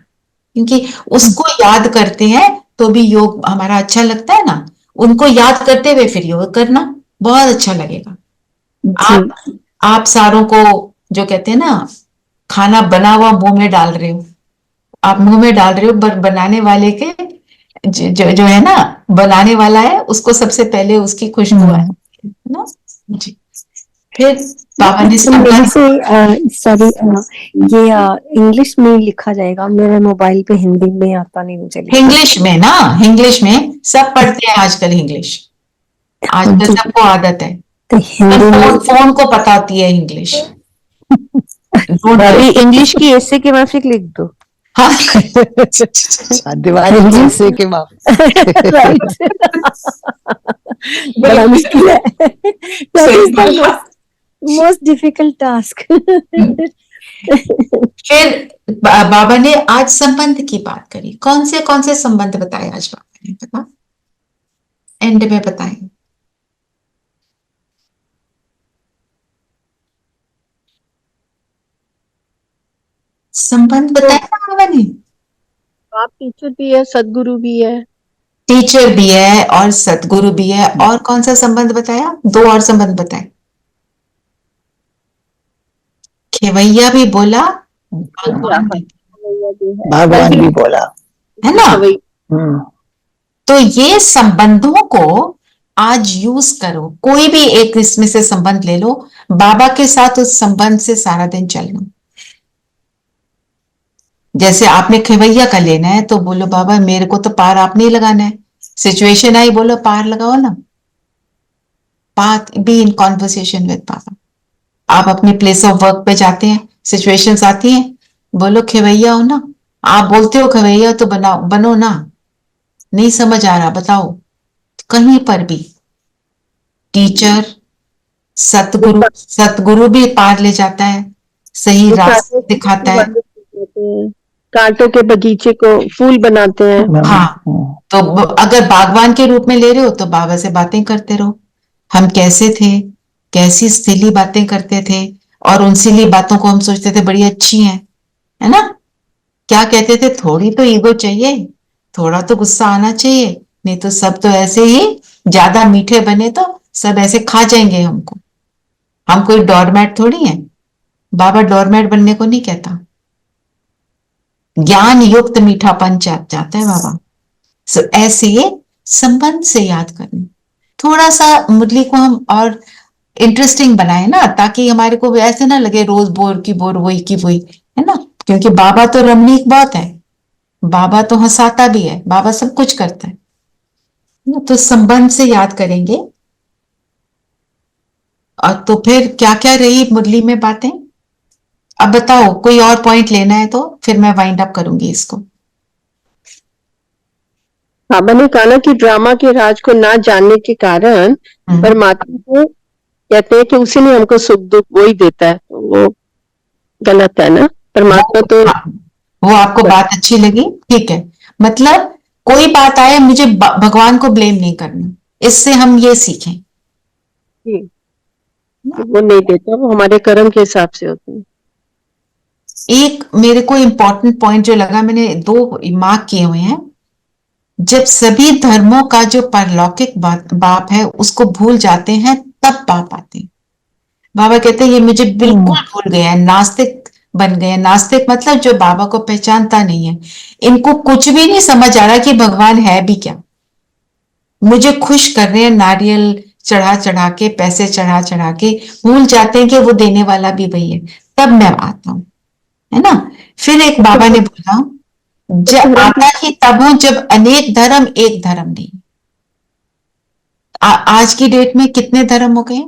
क्योंकि उसको याद करते हैं तो भी योग हमारा अच्छा लगता है ना। उनको याद करते हुए फिर योग करना बहुत अच्छा लगेगा। आप सारों को जो कहते हैं ना, खाना बना हुआ मुंह में डाल रहे हो, आप मुंह में डाल रहे हो, पर बनाने वाले के जो है ना, बनाने वाला है, उसको सबसे पहले उसकी खुशबू है ना जी। फिर बाबा ने सॉरी, ये इंग्लिश में लिखा जाएगा, मेरे मोबाइल पे हिंदी में आता नहीं मुझे। इंग्लिश में ना, इंग्लिश में सब पढ़ते हैं आजकल इंग्लिश, आजकल सबको आदत है। तो हिंदी में फोन को पता होती है इंग्लिश। भाभी इंग्लिश की ऐसे के माफिक लिख दो। हाँ दिवाली जैसे के माफ। बड़ा मुश्किल है, मोस्ट डिफिकल्ट टास्क। फिर बाबा ने आज संबंध की बात करी। कौन से संबंध बताए आज बाबा ने, बता, एंड में बताए। संबंध बताया ना बाबा ने। आप टीचर भी है, सदगुरु भी है। टीचर भी है और सदगुरु भी है। और कौन सा संबंध बताया? 2 और संबंध बताए। खेवैया भी बोला, भगवान भी बोला, है ना। तो ये संबंधों को आज यूज करो। कोई भी एक इसमें से संबंध ले लो, बाबा के साथ उस संबंध से सारा दिन चलना। जैसे आपने खेवैया का लेना है तो बोलो बाबा मेरे को तो पार आप नहीं लगाना है, सिचुएशन आई, बोलो पार लगाओ ना। बात बी इन कॉन्वर्सेशन विद बाबा। आप अपने प्लेस ऑफ वर्क पे जाते हैं, सिचुएशंस आती हैं, बोलो खेवैया हो ना। आप बोलते हो खेवैया तो बनो ना। नहीं समझ आ रहा बताओ। कहीं पर भी टीचर, सतगुरु भी पार ले जाता है, सही रास्ता दिखाता है। कांटों के बगीचे को फूल बनाते हैं। हाँ, तो अगर बागवान के रूप में ले रहे हो तो बाबा से बातें करते रहो। हम कैसे थे, कैसी सिली बातें करते थे, और उन सिली बातों को हम सोचते थे बड़ी अच्छी हैं, है ना। क्या कहते थे? थोड़ी तो ईगो चाहिए, थोड़ा तो गुस्सा आना चाहिए, नहीं तो सब तो ऐसे ही ज्यादा मीठे बने तो सब ऐसे खा जाएंगे हमको। हम कोई डोरमैट थोड़ी हैं। बाबा डोरमैट बनने को नहीं कहता, ज्ञान युक्त मीठापन चाहता है बाबा। सो ऐसे संबंध से याद करना। थोड़ा सा मुरली को हम और इंटरेस्टिंग बनाए ना, ताकि हमारे को ऐसे ना लगे रोज बोर की बोर, वही की वही, है ना। क्योंकि बाबा तो रमणीक बहुत है, बाबा तो हंसाता भी है, बाबा सब कुछ करता है। तो संबंध से याद करेंगे। और तो फिर क्या क्या रही मुरली में बातें, अब बताओ। कोई और पॉइंट लेना है तो फिर मैं वाइंड अप करूंगी इसको। बाबा ने कहा ना कि ड्रामा के राज को ना जानने के कारण परमात्मा को कहते हैं कि उसी ने हमको सुख दुख वो ही देता है। वो गलत है ना। परमात्मा तो वो आपको बात अच्छी लगी, ठीक है। मतलब कोई बात आए, मुझे भगवान को ब्लेम नहीं करना। इससे हम ये सीखें, वो नहीं देता, वो हमारे कर्म के हिसाब से होते हैं। एक मेरे को इंपॉर्टेंट पॉइंट जो लगा, मैंने 2 मार्क किए हुए हैं। जब सभी धर्मों का जो पारलौकिक बाप है उसको भूल जाते हैं, तब बाप आते हैं। बाबा कहते हैं ये मुझे बिल्कुल भूल गया है, नास्तिक बन गए। नास्तिक मतलब जो बाबा को पहचानता नहीं है, इनको कुछ भी नहीं समझ आ रहा कि भगवान है भी क्या। मुझे खुश कर रहे हैं नारियल चढ़ा चढ़ा के, पैसे चढ़ा चढ़ा के, भूल जाते हैं कि वो देने वाला भी वही है। तब मैं आता हूं, फिर एक बाबा ने बोला, जब आता ही तब हो जब अनेक धर्म एक धर्म नहीं। आज की डेट में कितने धर्म हो गए?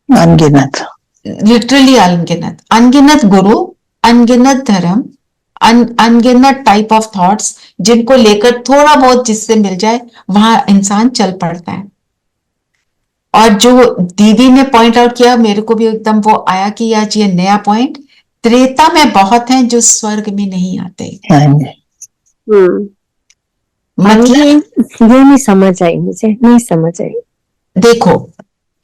अनगिनत, लिटरली अनगिनत, अनगिनत गुरु, अनगिनत धर्म, अनगिनत टाइप ऑफ थॉट्स, जिनको लेकर थोड़ा बहुत जिससे मिल जाए वहां इंसान चल पड़ता है। और जो दीदी ने पॉइंट आउट किया, मेरे को भी एकदम वो आया कि आज ये नया पॉइंट, त्रेता में बहुत हैं जो स्वर्ग में नहीं आते। मतलब ये नहीं समझ आई, मुझे नहीं समझ आई। देखो,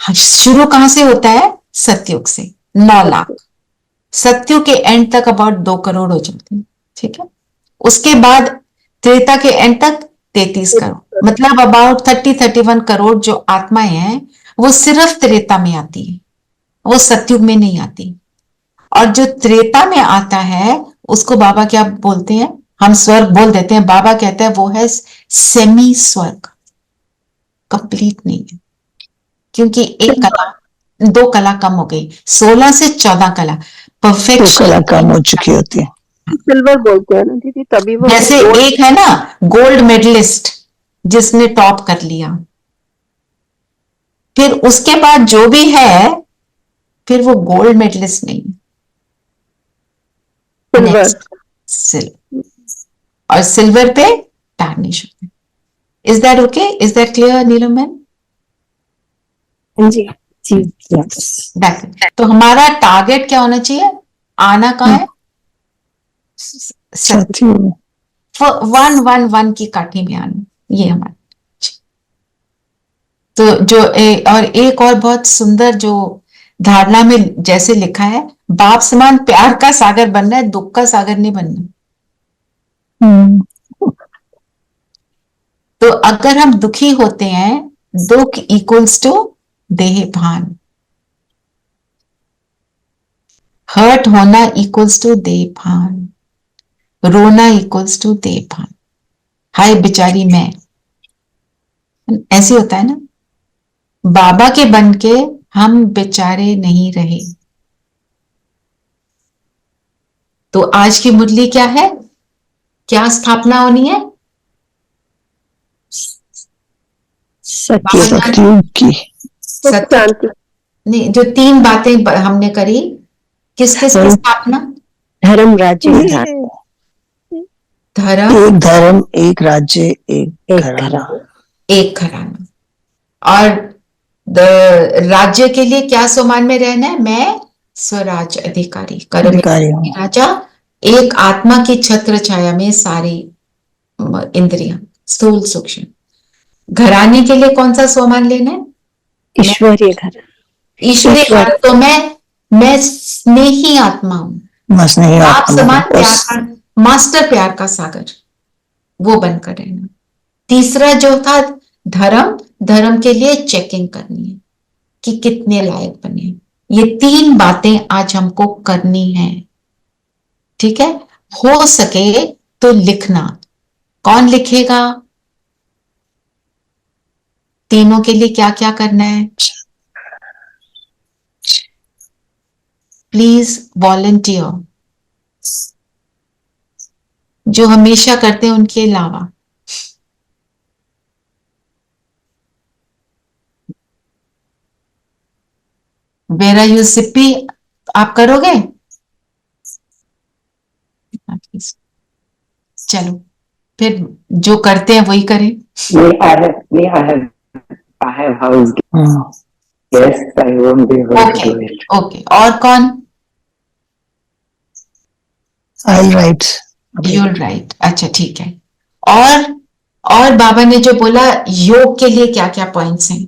शुरू कहां से होता है? सतयुग से 9 लाख, सतयुग के एंड तक अबाउट 2 करोड़ हो जाते हैं, ठीक है। उसके बाद त्रेता के एंड तक 33 करोड़, मतलब अबाउट 31 करोड़ जो आत्माएं हैं वो सिर्फ त्रेता में आती है, वो सतयुग में नहीं आती। और जो त्रेता में आता है उसको बाबा क्या बोलते हैं? हम स्वर्ग बोल देते हैं, बाबा कहते हैं वो है सेमी स्वर्ग, कंप्लीट नहीं है। क्योंकि एक कला, 2 कला कम हो गई, 16 से 14 कला, परफेक्ट कला कम हो चुकी होती है। सिल्वर बोलते हैं ना दीदी, तभी वो जैसे एक है ना गोल्ड मेडलिस्ट जिसने टॉप कर लिया, फिर उसके बाद जो भी है फिर वो गोल्ड मेडलिस्ट नहीं, सिल्वर, और सिल्वर पे टार्निश होते हैं। Is that okay? Is that clear Neelam ma'am? जी जी यस। तो हमारा टारगेट क्या होना चाहिए? आना कहाँ है? सतयुग, 111 की काठी में आना, ये हमारा। तो जो और एक और बहुत सुंदर जो धारणा में जैसे लिखा है, बाप समान प्यार का सागर बनना है, दुख का सागर नहीं बनना। तो अगर हम दुखी होते हैं, दुख इक्वल्स टू देह भान, हर्ट होना इक्वल्स टू देह भान, रोना इक्वल्स टू देह भान। हाय बेचारी मैं, ऐसे होता है ना। बाबा के बन के हम बेचारे नहीं रहे। तो आज की मुरली क्या है? क्या स्थापना होनी है? सतयुग की, शांति, नहीं, जो 3 बातें हमने करी, किस किस की स्थापना? धर्म, राज्य, धर्म, एक धर्म, एक राज्य, एक घराना, एक घराना। और राज्य के लिए क्या सोमान में रहना है? मैं स्वराज अधिकारी, अधिकारी हूँ। राजा, एक आत्मा की छत्र छाया में सारी इंद्रियां, स्थूल सूक्ष्म। घराने के लिए कौन सा सोमान लेना है? ईश्वरीय घर, ईश्वरीय घर। तो मैं स्नेही आत्मा हूं, आप समान प्यार का, मास्टर प्यार का सागर, वो बनकर रहना। तीसरा जो था धर्म, धर्म के लिए चेकिंग करनी है कि कितने लायक बने। ये 3 बातें आज हमको करनी है, ठीक है। हो सके तो लिखना। कौन लिखेगा? तीनों के लिए क्या क्या करना है? प्लीज वॉलंटियर, जो हमेशा करते हैं उनके अलावा। वेरा यू सिप्पी, आप करोगे? चलो फिर जो करते हैं वही करें। I have house. Yes, I won't be able to do it. Okay, और कौन? I'll write. You'll write. अच्छा ठीक है। और बाबा ने जो बोला योग के लिए क्या क्या पॉइंट्स हैं,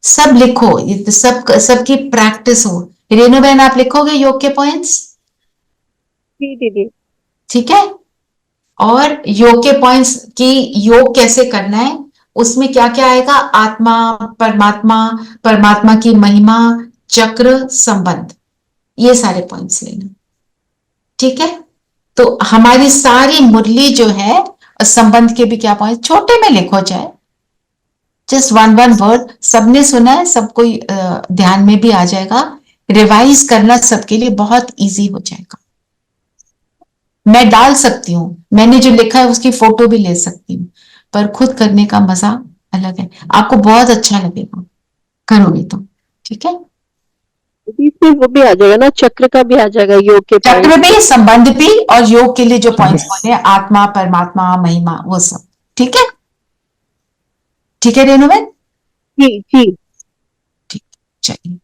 सब लिखो, ये तो सबकी प्रैक्टिस हो। रेणु बहन, आप लिखोगे योग के पॉइंट्स? दीदी, ठीक है। और योग के पॉइंट्स की योग कैसे करना है, उसमें क्या क्या आएगा? आत्मा, परमात्मा, परमात्मा की महिमा, चक्र, संबंध, ये सारे पॉइंट्स लेना, ठीक है। तो हमारी सारी मुरली जो है, संबंध के भी क्या पॉइंट, छोटे में लिखो, चाहे जस्ट वन वर्ड। सबने सुना है, सबको ध्यान में भी आ जाएगा। रिवाइज करना सबके लिए बहुत इजी हो जाएगा। मैं डाल सकती हूँ, मैंने जो लिखा है उसकी फोटो भी ले सकती हूँ, पर खुद करने का मजा अलग है। आपको बहुत अच्छा लगेगा करोगे तो। ठीक है, इसमें वो भी आ जाएगा ना, चक्र का भी आ जाएगा, योग के चक्र पॉइंट। भी, संबंध भी, और योग के लिए जो पॉइंट्स Yes. बोले, आत्मा, परमात्मा, महिमा, वो सब। ठीक है, ठीक है रेणुबेन, जी जी। ठीक, चलिए।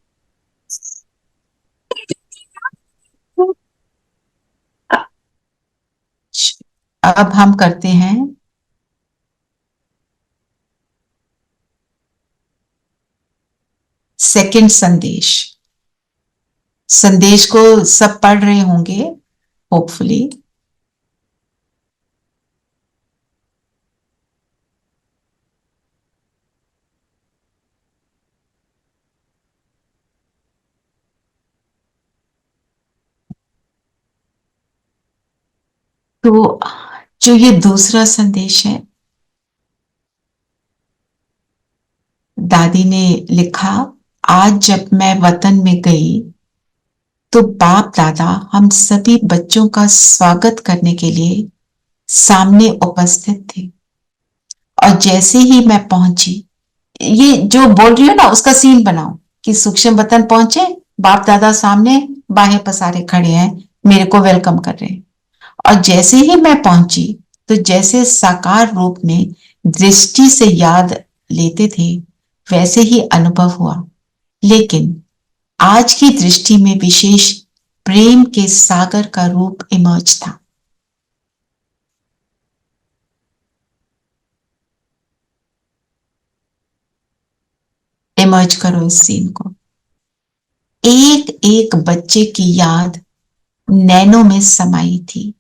अब हम करते हैं सेकंड संदेश। संदेश को सब पढ़ रहे होंगे होपफुली। तो जो ये दूसरा संदेश है, दादी ने लिखा, आज जब मैं वतन में गई तो बाप दादा हम सभी बच्चों का स्वागत करने के लिए सामने उपस्थित थे, और जैसे ही मैं पहुंची, ये जो बोल रही हो ना उसका सीन बनाओ कि सूक्ष्म वतन पहुंचे, बाप दादा सामने बाहें पसारे खड़े हैं, मेरे को वेलकम कर रहे हैं। और जैसे ही मैं पहुंची तो जैसे साकार रूप में दृष्टि से याद लेते थे वैसे ही अनुभव हुआ, लेकिन आज की दृष्टि में विशेष प्रेम के सागर का रूप इमर्ज था। इमर्ज करो इस सीन को। एक एक बच्चे की याद नैनों में समाई थी।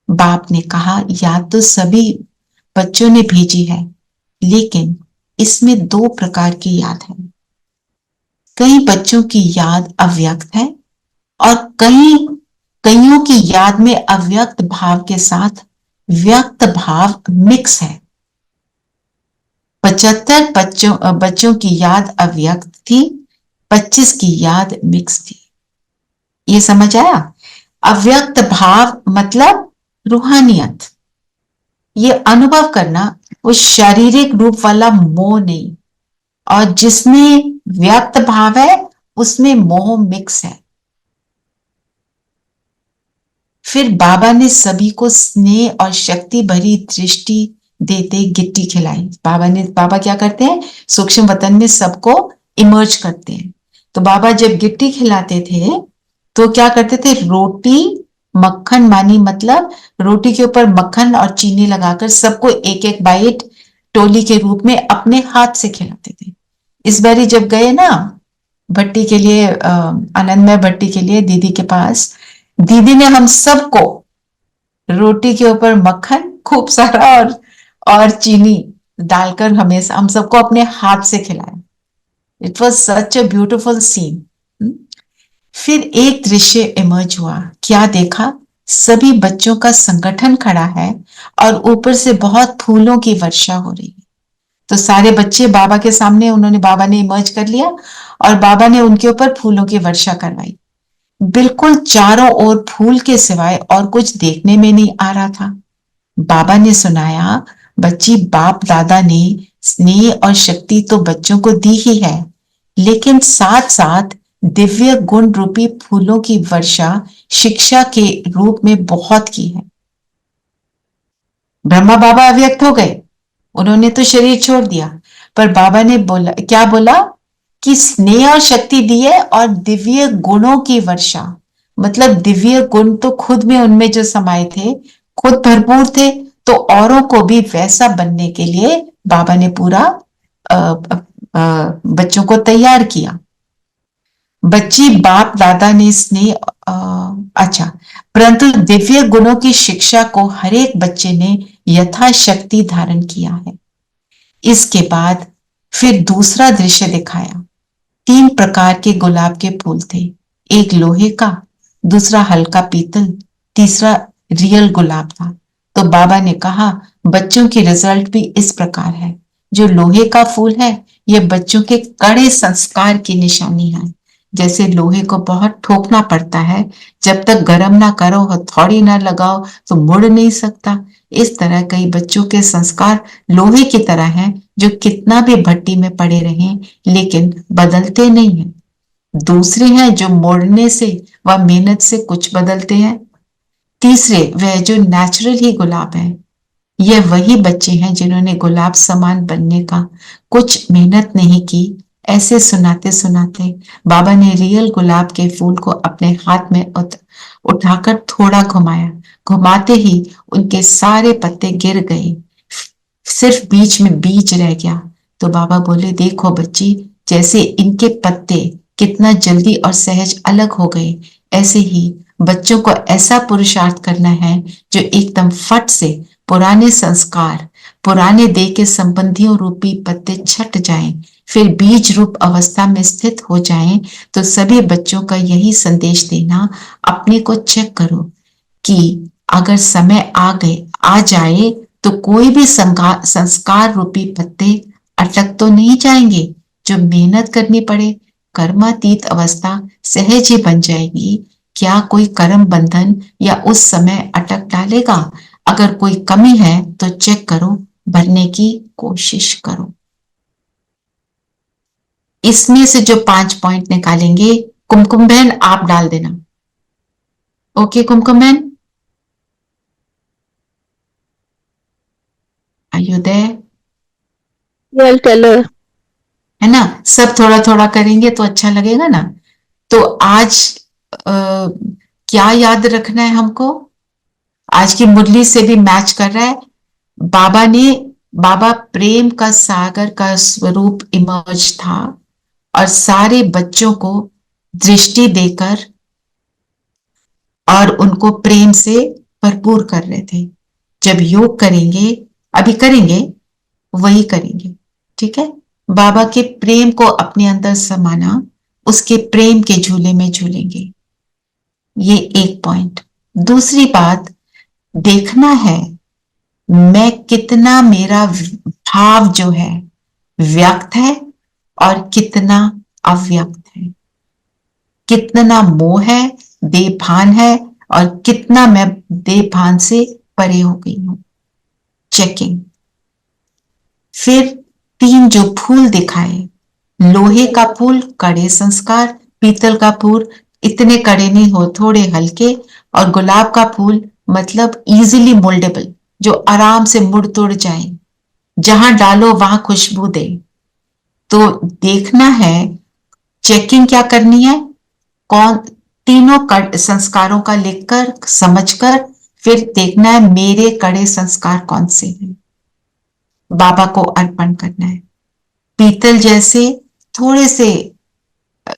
बाप ने कहा, याद तो सभी बच्चों ने भेजी है, लेकिन इसमें दो प्रकार की याद है। कई बच्चों की याद अव्यक्त है, और कईयों की याद में अव्यक्त भाव के साथ व्यक्त भाव मिक्स है। 75 बच्चों की याद अव्यक्त थी, 25 की याद मिक्स थी। ये समझ आया? अव्यक्त भाव मतलब रूहानियत, ये अनुभव करना, वो शारीरिक रूप वाला मोह नहीं, और जिसमें व्यक्त भाव है उसमें मोह मिक्स है। फिर बाबा ने सभी को स्नेह और शक्ति भरी दृष्टि देते गिट्टी खिलाई। बाबा क्या करते हैं, सूक्ष्म वतन में सबको इमर्ज करते हैं। तो बाबा जब गिट्टी खिलाते थे तो क्या करते थे, रोटी मक्खन मानी, मतलब रोटी के ऊपर मक्खन और चीनी लगाकर सबको एक एक बाइट टोली के रूप में अपने हाथ से खिलाते थे। इस बारी जब गए ना भट्टी के लिए, आनंदमय भट्टी के लिए दीदी के पास, दीदी ने हम सबको रोटी के ऊपर मक्खन खूब सारा और चीनी डालकर हमेशा हम सबको अपने हाथ से खिलाया। It was such a beautiful scene. फिर एक दृश्य इमर्ज हुआ। क्या देखा, सभी बच्चों का संगठन खड़ा है और ऊपर से बहुत फूलों की वर्षा हो रही है। तो सारे बच्चे बाबा के सामने, बाबा ने इमर्ज कर लिया और बाबा ने उनके ऊपर फूलों की वर्षा करवाई। बिल्कुल चारों ओर फूल के सिवाय और कुछ देखने में नहीं आ रहा था। बाबा ने सुनाया, बच्ची, बाप दादा ने स्नेह और शक्ति तो बच्चों को दी ही है, लेकिन साथ साथ दिव्य गुण रूपी फूलों की वर्षा शिक्षा के रूप में बहुत की है। ब्रह्मा बाबा अव्यक्त हो गए, उन्होंने तो शरीर छोड़ दिया, पर बाबा ने बोला, क्या बोला कि स्नेह और शक्ति दी है और दिव्य गुणों की वर्षा, मतलब दिव्य गुण तो खुद में उनमें जो समाये थे, खुद भरपूर थे, तो औरों को भी वैसा बनने के लिए बाबा ने पूरा बच्चों को तैयार किया। बच्ची, बाप दादा ने स्नेह, अच्छा, परंतु दिव्य गुणों की शिक्षा को हर एक बच्चे ने यथाशक्ति धारण किया है। इसके बाद फिर दूसरा दृश्य दिखाया। 3 प्रकार के गुलाब के फूल थे, एक लोहे का, दूसरा हल्का पीतल, तीसरा रियल गुलाब था। तो बाबा ने कहा, बच्चों की रिजल्ट भी इस प्रकार है। जो लोहे का फूल है, यह बच्चों के कड़े संस्कार की निशानी है, जैसे लोहे को बहुत ठोकना पड़ता है, जब तक गर्म ना करो, हथौड़ी ना लगाओ तो मुड़ नहीं सकता। इस तरह कई बच्चों के संस्कार लोहे की तरह हैं, जो कितना भी भट्टी में पड़े रहें लेकिन बदलते नहीं हैं। दूसरे हैं जो मोड़ने से व मेहनत से कुछ बदलते हैं। तीसरे वह जो नेचुरल ही गुलाब है। यह वही बच्चे हैं जिन्होंने गुलाब समान बनने का कुछ मेहनत नहीं की। ऐसे सुनाते सुनाते बाबा ने रियल गुलाब के फूल को अपने हाथ में उठाकर थोड़ा घुमाया। घुमाते ही उनके सारे पत्ते गिर गए, सिर्फ बीच में बीज रह गया। तो बाबा बोले, देखो बच्ची, जैसे इनके पत्ते कितना जल्दी और सहज अलग हो गए, ऐसे ही बच्चों को ऐसा पुरुषार्थ करना है जो एकदम फट से पुराने संस्कार, पुराने देह के संबंधियों रूपी पत्ते छट जाएं, फिर बीज रूप अवस्था में स्थित हो जाएं। तो सभी बच्चों का यही संदेश देना, अपने को चेक करो कि अगर समय आ जाए तो कोई भी संस्कार रूपी पत्ते अटक तो नहीं जाएंगे। जो मेहनत करनी पड़े, कर्मातीत अवस्था सहज ही बन जाएगी। क्या कोई कर्म बंधन या उस समय अटक डालेगा? अगर कोई कमी है तो चेक करो, भरने की कोशिश करो। इसमें से जो 5 पॉइंट निकालेंगे, कुमकुम बहन आप डाल देना। ओके कुमकुम बहन, are you there? I'll tell her. है ना, सब थोड़ा थोड़ा करेंगे तो अच्छा लगेगा ना। तो आज क्या याद रखना है हमको? आज की मुरली से भी मैच कर रहा है। बाबा प्रेम का सागर का स्वरूप इमर्ज था और सारे बच्चों को दृष्टि देकर और उनको प्रेम से भरपूर कर रहे थे। जब योग करेंगे, अभी करेंगे, वही करेंगे, ठीक है। बाबा के प्रेम को अपने अंदर समाना, उसके प्रेम के झूले में झूलेंगे। ये एक पॉइंट। दूसरी बात, देखना है मैं कितना, मेरा भाव जो है व्यक्त है और कितना अव्यक्त है, कितना मोह है, देभान है और कितना मैं देभान से परे हो गई हूं। चेकिंग। फिर 3 जो फूल दिखाए, लोहे का फूल कड़े संस्कार, पीतल का फूल इतने कड़े नहीं हो, थोड़े हल्के, और गुलाब का फूल मतलब इजीली मोल्डेबल, जो आराम से मुड़ तुड़ जाए, जहां डालो वहां खुशबू दे। तो देखना है, चेकिंग क्या करनी है, कौन तीनों संस्कारों का लिखकर समझकर फिर देखना है मेरे कड़े संस्कार कौन से हैं, बाबा को अर्पण करना है। पीतल जैसे थोड़े से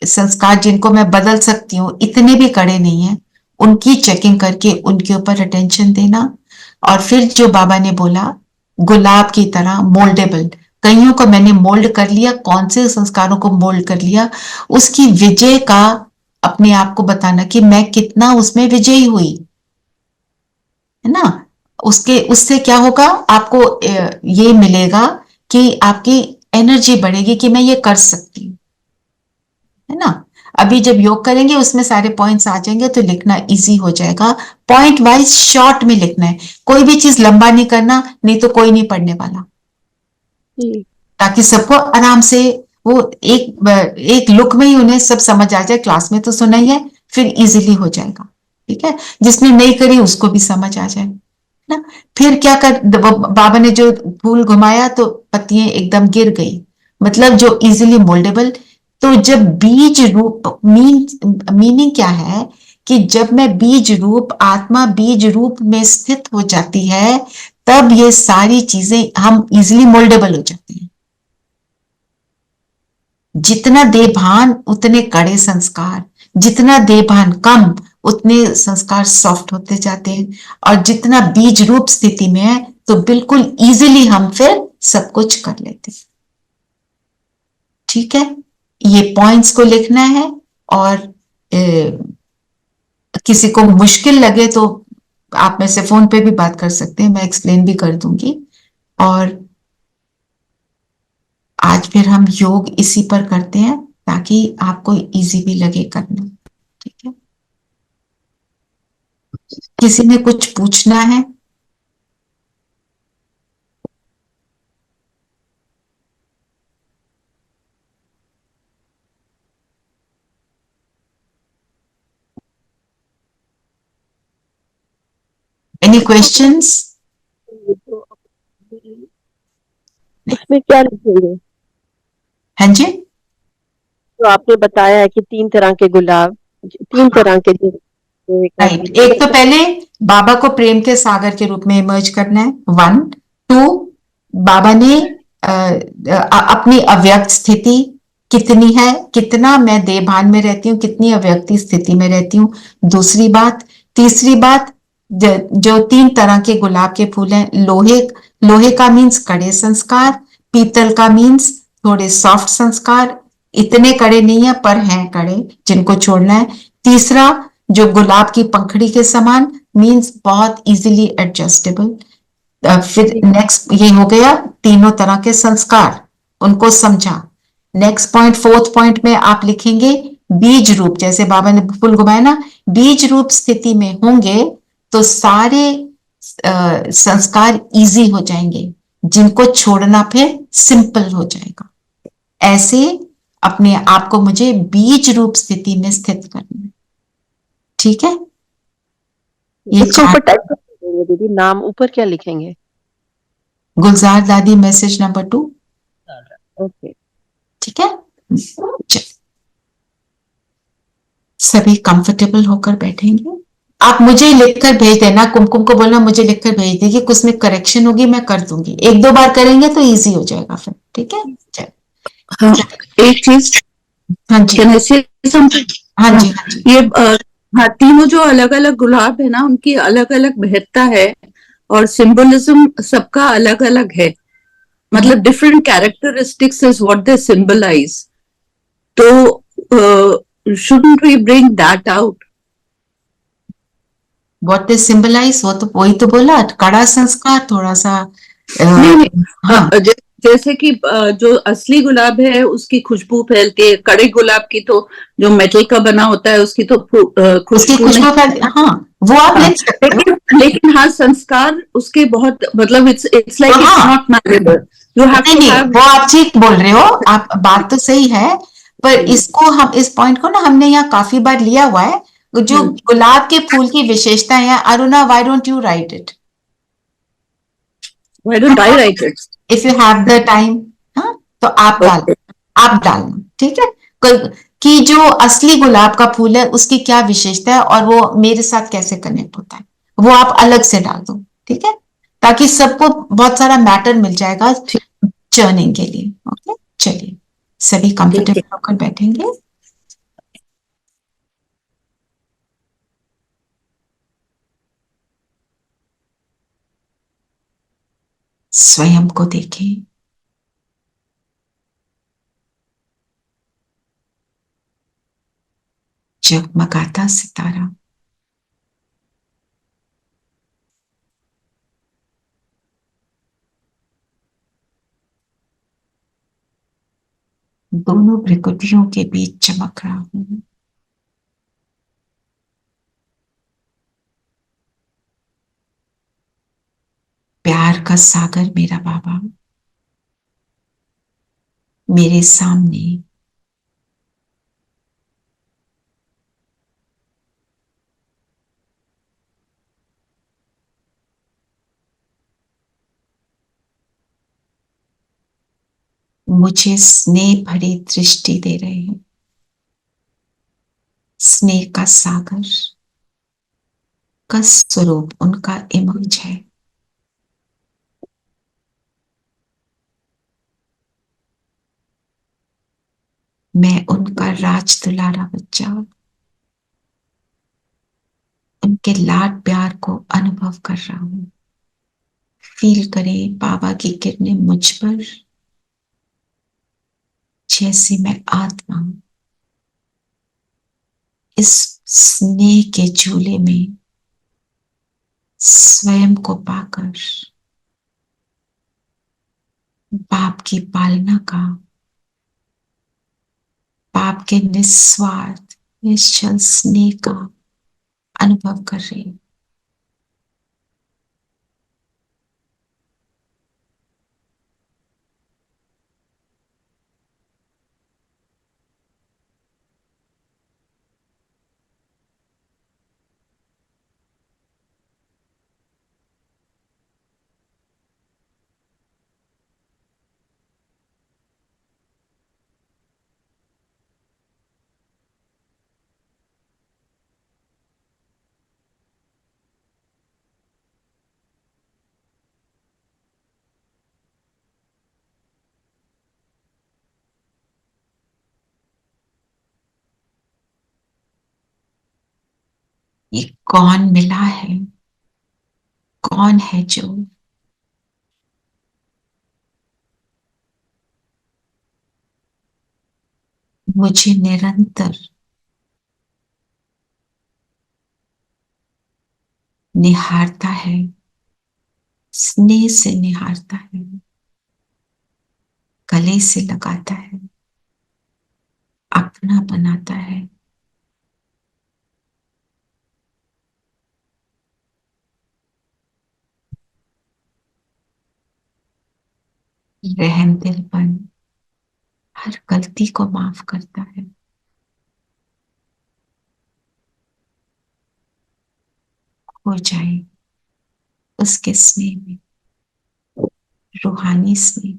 संस्कार जिनको मैं बदल सकती हूँ, इतने भी कड़े नहीं है, उनकी चेकिंग करके उनके ऊपर अटेंशन देना। और फिर जो बाबा ने बोला गुलाब की तरह मोल्डेबल, कईयों को मैंने मोल्ड कर लिया, कौन से संस्कारों को मोल्ड कर लिया, उसकी विजय का अपने आप को बताना कि मैं कितना उसमें विजयी हुई, है ना। उससे क्या होगा, आपको ये मिलेगा कि आपकी एनर्जी बढ़ेगी कि मैं ये कर सकती हूँ, है ना। अभी जब योग करेंगे उसमें सारे पॉइंट्स आ जाएंगे तो लिखना इजी हो जाएगा। पॉइंट वाइज शॉर्ट में लिखना है, कोई भी चीज लंबा नहीं करना, नहीं तो कोई नहीं पढ़ने वाला, ताकि सबको आराम से वो एक लुक में ही उन्हें सब समझ आ जाए। क्लास में तो सुना ही है, फिर इजीली हो जाएगा, ठीक है। जिसने नहीं करी उसको भी समझ आ जाए ना। फिर क्या कर, बाबा ने जो फूल घुमाया तो पत्तियां एकदम गिर गई, मतलब जो इजीली मोल्डेबल। तो जब बीज रूप मीनिंग क्या है कि जब मैं बीज रूप आत्मा बीज रूप में स्थित हो जाती है, तब ये सारी चीजें हम इजीली मोल्डेबल हो जाते हैं। जितना देभान उतने कड़े संस्कार, जितना देभान कम उतने संस्कार सॉफ्ट होते जाते हैं, और जितना बीज रूप स्थिति में है तो बिल्कुल इजीली हम फिर सब कुछ कर लेते हैं, ठीक है। ये पॉइंट्स को लिखना है, और किसी को मुश्किल लगे तो आप में से फोन पे भी बात कर सकते हैं, मैं एक्सप्लेन भी कर दूंगी। और आज फिर हम योग इसी पर करते हैं। ताकि आपको इजी भी लगे करना। ठीक है, किसी ने कुछ पूछना है? Any questions? उसमें क्या लिखेंगे? हाँ जी, तो आपने बताया है कि 3 तरह के गुलाब, 3 तरह के राइट। एक तो पहले बाबा को प्रेम के सागर के रूप में इमर्ज करना है, 1। 2, बाबा ने अपनी अव्यक्त स्थिति कितनी है, कितना मैं देभान में रहती हूँ, कितनी अव्यक्त स्थिति में रहती हूँ, दूसरी बात। तीसरी बात, जो 3 तरह के गुलाब के फूल हैं, लोहे का मीन्स कड़े संस्कार, पीतल का मीन्स थोड़े सॉफ्ट संस्कार, इतने कड़े नहीं है पर हैं कड़े, जिनको छोड़ना है। तीसरा, जो गुलाब की पंखड़ी के समान, मीन्स बहुत इजीली एडजस्टेबल। फिर नेक्स्ट ये हो गया तीनों तरह के संस्कार, उनको समझा। नेक्स्ट पॉइंट, 4th पॉइंट में आप लिखेंगे बीज रूप, जैसे बाबा ने फूल घुमाया ना, बीज रूप स्थिति में होंगे तो सारे संस्कार इजी हो जाएंगे, जिनको छोड़ना फिर सिंपल हो जाएगा। ऐसे अपने आप को मुझे बीज रूप स्थिति में स्थित करना है। ठीक है, ये इसको ऊपर टाइप कर देंगे दीदी, नाम ऊपर क्या लिखेंगे? गुलजार दादी मैसेज नंबर 2। ओके, ठीक है, सभी कंफर्टेबल होकर बैठेंगे। आप मुझे लिखकर भेज देना, कुमकुम को बोलना मुझे लिखकर भेज देगी, कुछ में करेक्शन होगी मैं कर दूंगी, 1-2 बार करेंगे तो इजी हो जाएगा फिर। ठीक है, चल। हाँ, एक चीज, हाँ जी, कैन आई से समथिंग? हाँ जी, हाँ जी। ये हाँ, तीनों जो अलग अलग गुलाब है ना, उनकी अलग अलग महत्ता है और सिंबलिज्म सबका अलग अलग है, मतलब different characteristics is what they symbolise. तो shouldn't we bring that out? What they symbolise, वो तो वही तो बोला, कड़ा संस्कार, थोड़ा सा नहीं, हाँ, जैसे कि जो असली गुलाब है उसकी खुशबू फैलती है, कड़े गुलाब की तो जो मेटल का बना होता है उसकी तो उसकी खुशबू खुशबू नहीं। हाँ, वो आप हाँ, लिख सकते हो। लेकिन हाँ, संस्कार उसके बहुत, मतलब इट्स लाइक इट्स हाँ, नॉट मैनेबल, यू हैव नहीं टू नहीं, हैव। वो आप ठीक बोल रहे हो, आप बात तो सही है, पर इसको हम, इस पॉइंट को ना हमने यहाँ काफी बार लिया हुआ है। जो गुलाब के फूल की विशेषता है, Aruna, why don't you right it? Why don't I right it? If you have the time, हाँ, तो आप डालना। ठीक है, कि जो असली गुलाब का फूल है उसकी क्या विशेषता है और वो मेरे साथ कैसे कनेक्ट होता है, वो आप अलग से डाल दो। ठीक है, ताकि सबको बहुत सारा मैटर मिल जाएगा चर्निंग के लिए। ओके, चलिए सभी कंफर्टेबल होकर बैठेंगे। स्वयं को देखें, जगमगाता सितारा। दोनों भ्रिकुटियों के बीच चमक रहा हूं। प्यार का सागर मेरा बाबा मेरे सामने, मुझे स्नेह भरी दृष्टि दे रहे हैं। स्नेह का सागर का स्वरूप उनका इमेज है। मैं उनका राज दुलारा बच्चा, उनके लाड प्यार को अनुभव कर रहा हूं। फील करें बाबा की किरणें मुझ पर, जैसे मैं आत्मा हूं इस स्नेह के झूले में स्वयं को पाकर बाप की पालना का, बाप के निस्वार्थ निश्चल स्नेह का अनुभव कर रही हूं। ये कौन मिला है, कौन है जो मुझे निरंतर निहारता है, स्नेह से निहारता है, गले से लगाता है, अपना बनाता है। रहम दिलपन हर गलती को माफ करता है। खो जाए उसके स्नेह में, रूहानी स्नेह।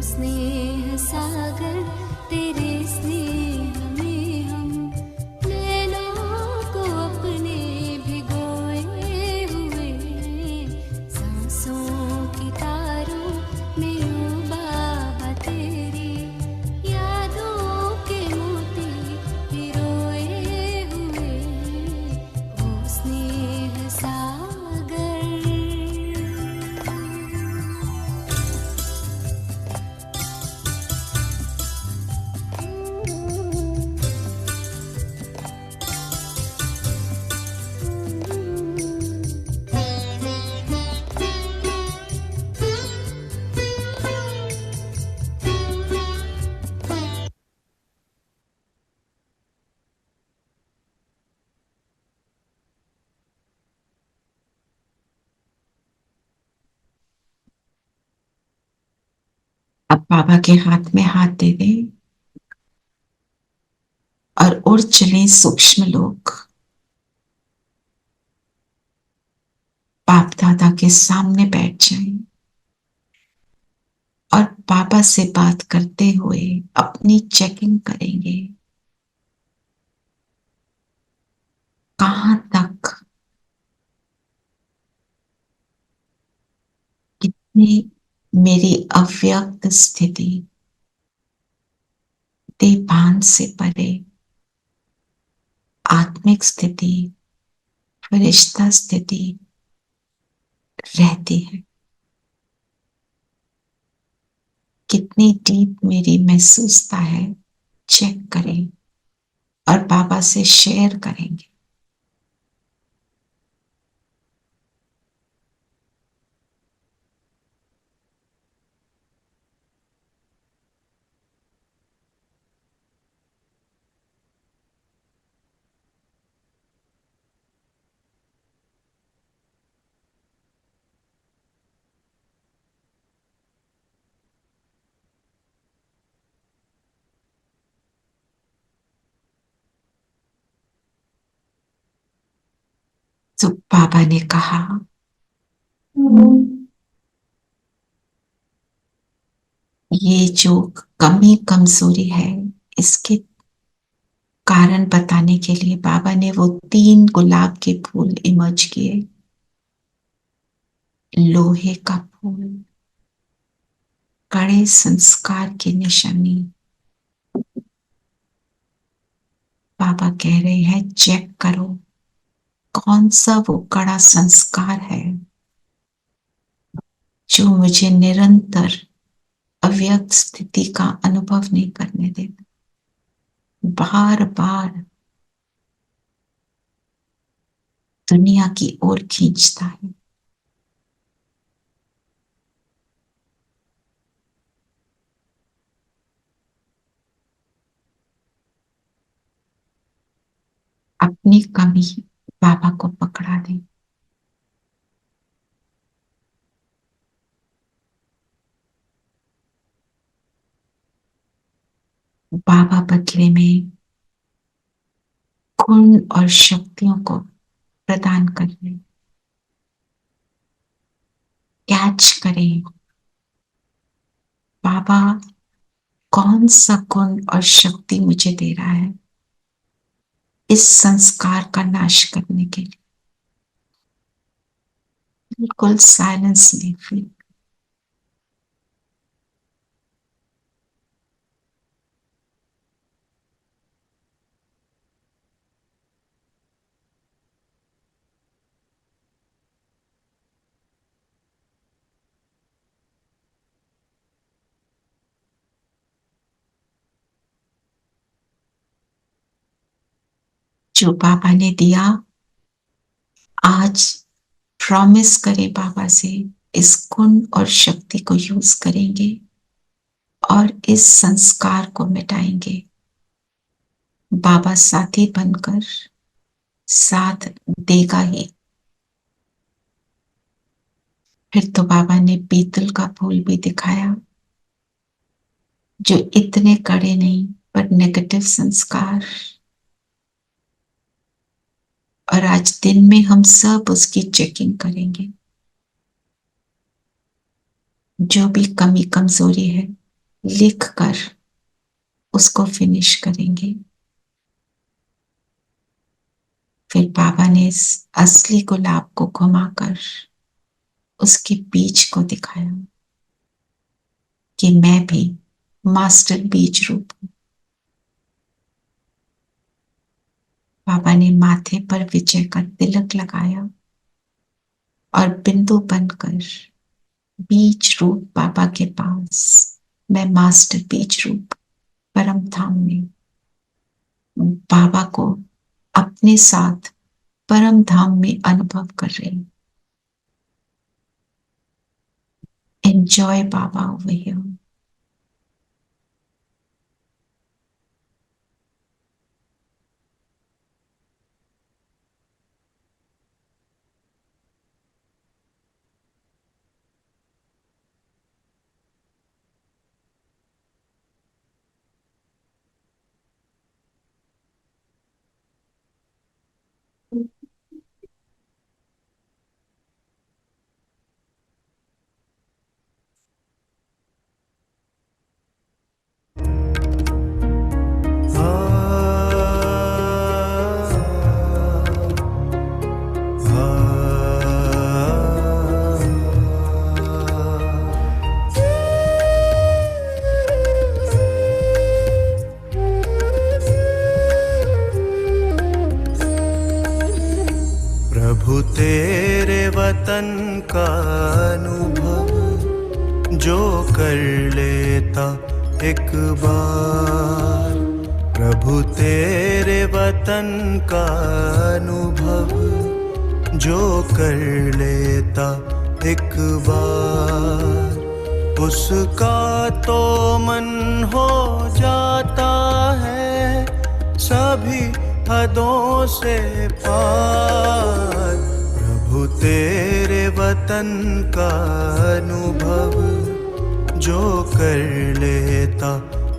स्नेह सागर तेरे स्नेह में हम नैनों को अपने भिगोए हुए, सांसों की तारों में ओ बाबा तेरी यादों के मोती पिरोए हुए, ओ स्नेह सागर। अब बाबा के हाथ में हाथ दे दे और उड़ चले सूक्ष्म लोग। बाप दादा के सामने बैठ जाएं और बाबा से बात करते हुए अपनी चेकिंग करेंगे। कहां तक, कितनी मेरी अव्यक्त स्थिति देहभान से परे आत्मिक स्थिति, फरिश्ता स्थिति रहती है। कितनी डीप मेरी महसूसता है, चेक करें और बाबा से शेयर करेंगे। तो बाबा ने कहा, ये जो कमी कमजोरी है, इसके कारण बताने के लिए बाबा ने वो 3 गुलाब के फूल इमर्ज किए। लोहे का फूल, कड़े संस्कार की निशानी। बाबा कह रहे हैं, चेक करो कौन सा वो कड़ा संस्कार है जो मुझे निरंतर अव्यक्त स्थिति का अनुभव नहीं करने देता, बार बार दुनिया की ओर खींचता है। अपनी कमी बाबा को पकड़ा दे। बाबा बदले में गुण और शक्तियों को प्रदान करें। कैच करें बाबा कौन सा गुण और शक्ति मुझे दे रहा है इस संस्कार का नाश करने के लिए। बिल्कुल साइलेंस में फील। जो बाबा ने दिया, आज प्रॉमिस करें बाबा से इस गुण और शक्ति को यूज करेंगे और इस संस्कार को मिटाएंगे। बाबा साथी बनकर साथ देगा ही। फिर तो बाबा ने पीतल का फूल भी दिखाया, जो इतने कड़े नहीं पर नेगेटिव संस्कार। और आज दिन में हम सब उसकी चेकिंग करेंगे। जो भी कमी कमजोरी है लिख कर उसको फिनिश करेंगे। फिर बाबा ने इस असली गुलाब को घुमाकर उसके बीज को दिखाया कि मैं भी मास्टर बीज रूप हूं। बाबा ने माथे पर विजय का तिलक लगाया और बिंदु बनकर बीज रूप बाबा के पास, मैं मास्टर बीज रूप परम धाम में बाबा को अपने साथ परम धाम में अनुभव कर रही हूं। एंजॉय बाबा ओवर हियर। प्रभु तेरे वतन का अनुभव जो कर लेता एक बार, प्रभु तेरे वतन का अनुभव जो कर लेता एक बार, उसका तो मन हो जाता है सभी हदों से पार। प्रभु तेरे वतन का अनुभव जो कर लेता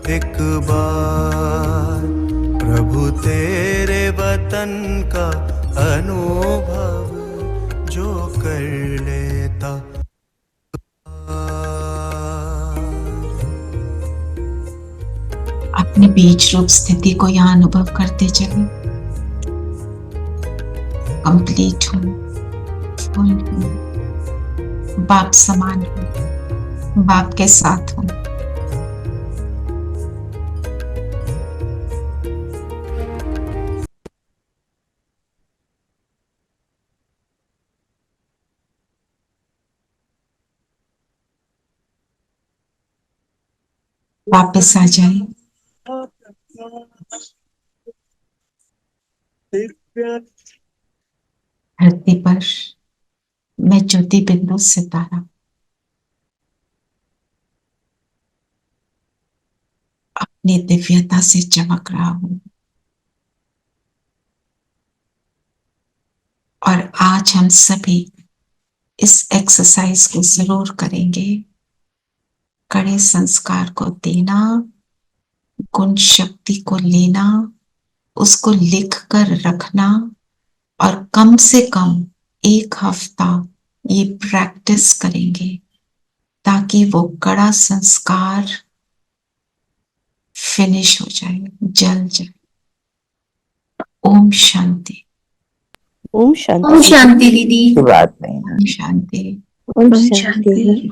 एक बार, प्रभु तेरे वतन का अनुभव जो कर लेता। अपने बीज रूप स्थिति को यहाँ अनुभव करते चले। कंप्लीट हूँ, फुल हूँ, बाप समान हूँ, बाप के साथ हूँ। वापस आ जाए। धरती पर मैं ज्योति बिंदु सितारा, अपनी दिव्यता से चमक रहा हूं। और आज हम सभी इस एक्सरसाइज को जरूर करेंगे। कड़े संस्कार को देना, गुण शक्ति को लेना, उसको लिख कर रखना और कम से कम 1 हफ्ता ये प्रैक्टिस करेंगे ताकि वो कड़ा संस्कार फिनिश हो जाए, जल जाए। ओम शांति। ओम शांति। ओम शांति दीदी। शुरुआत में ओम शांति। ओम शांति।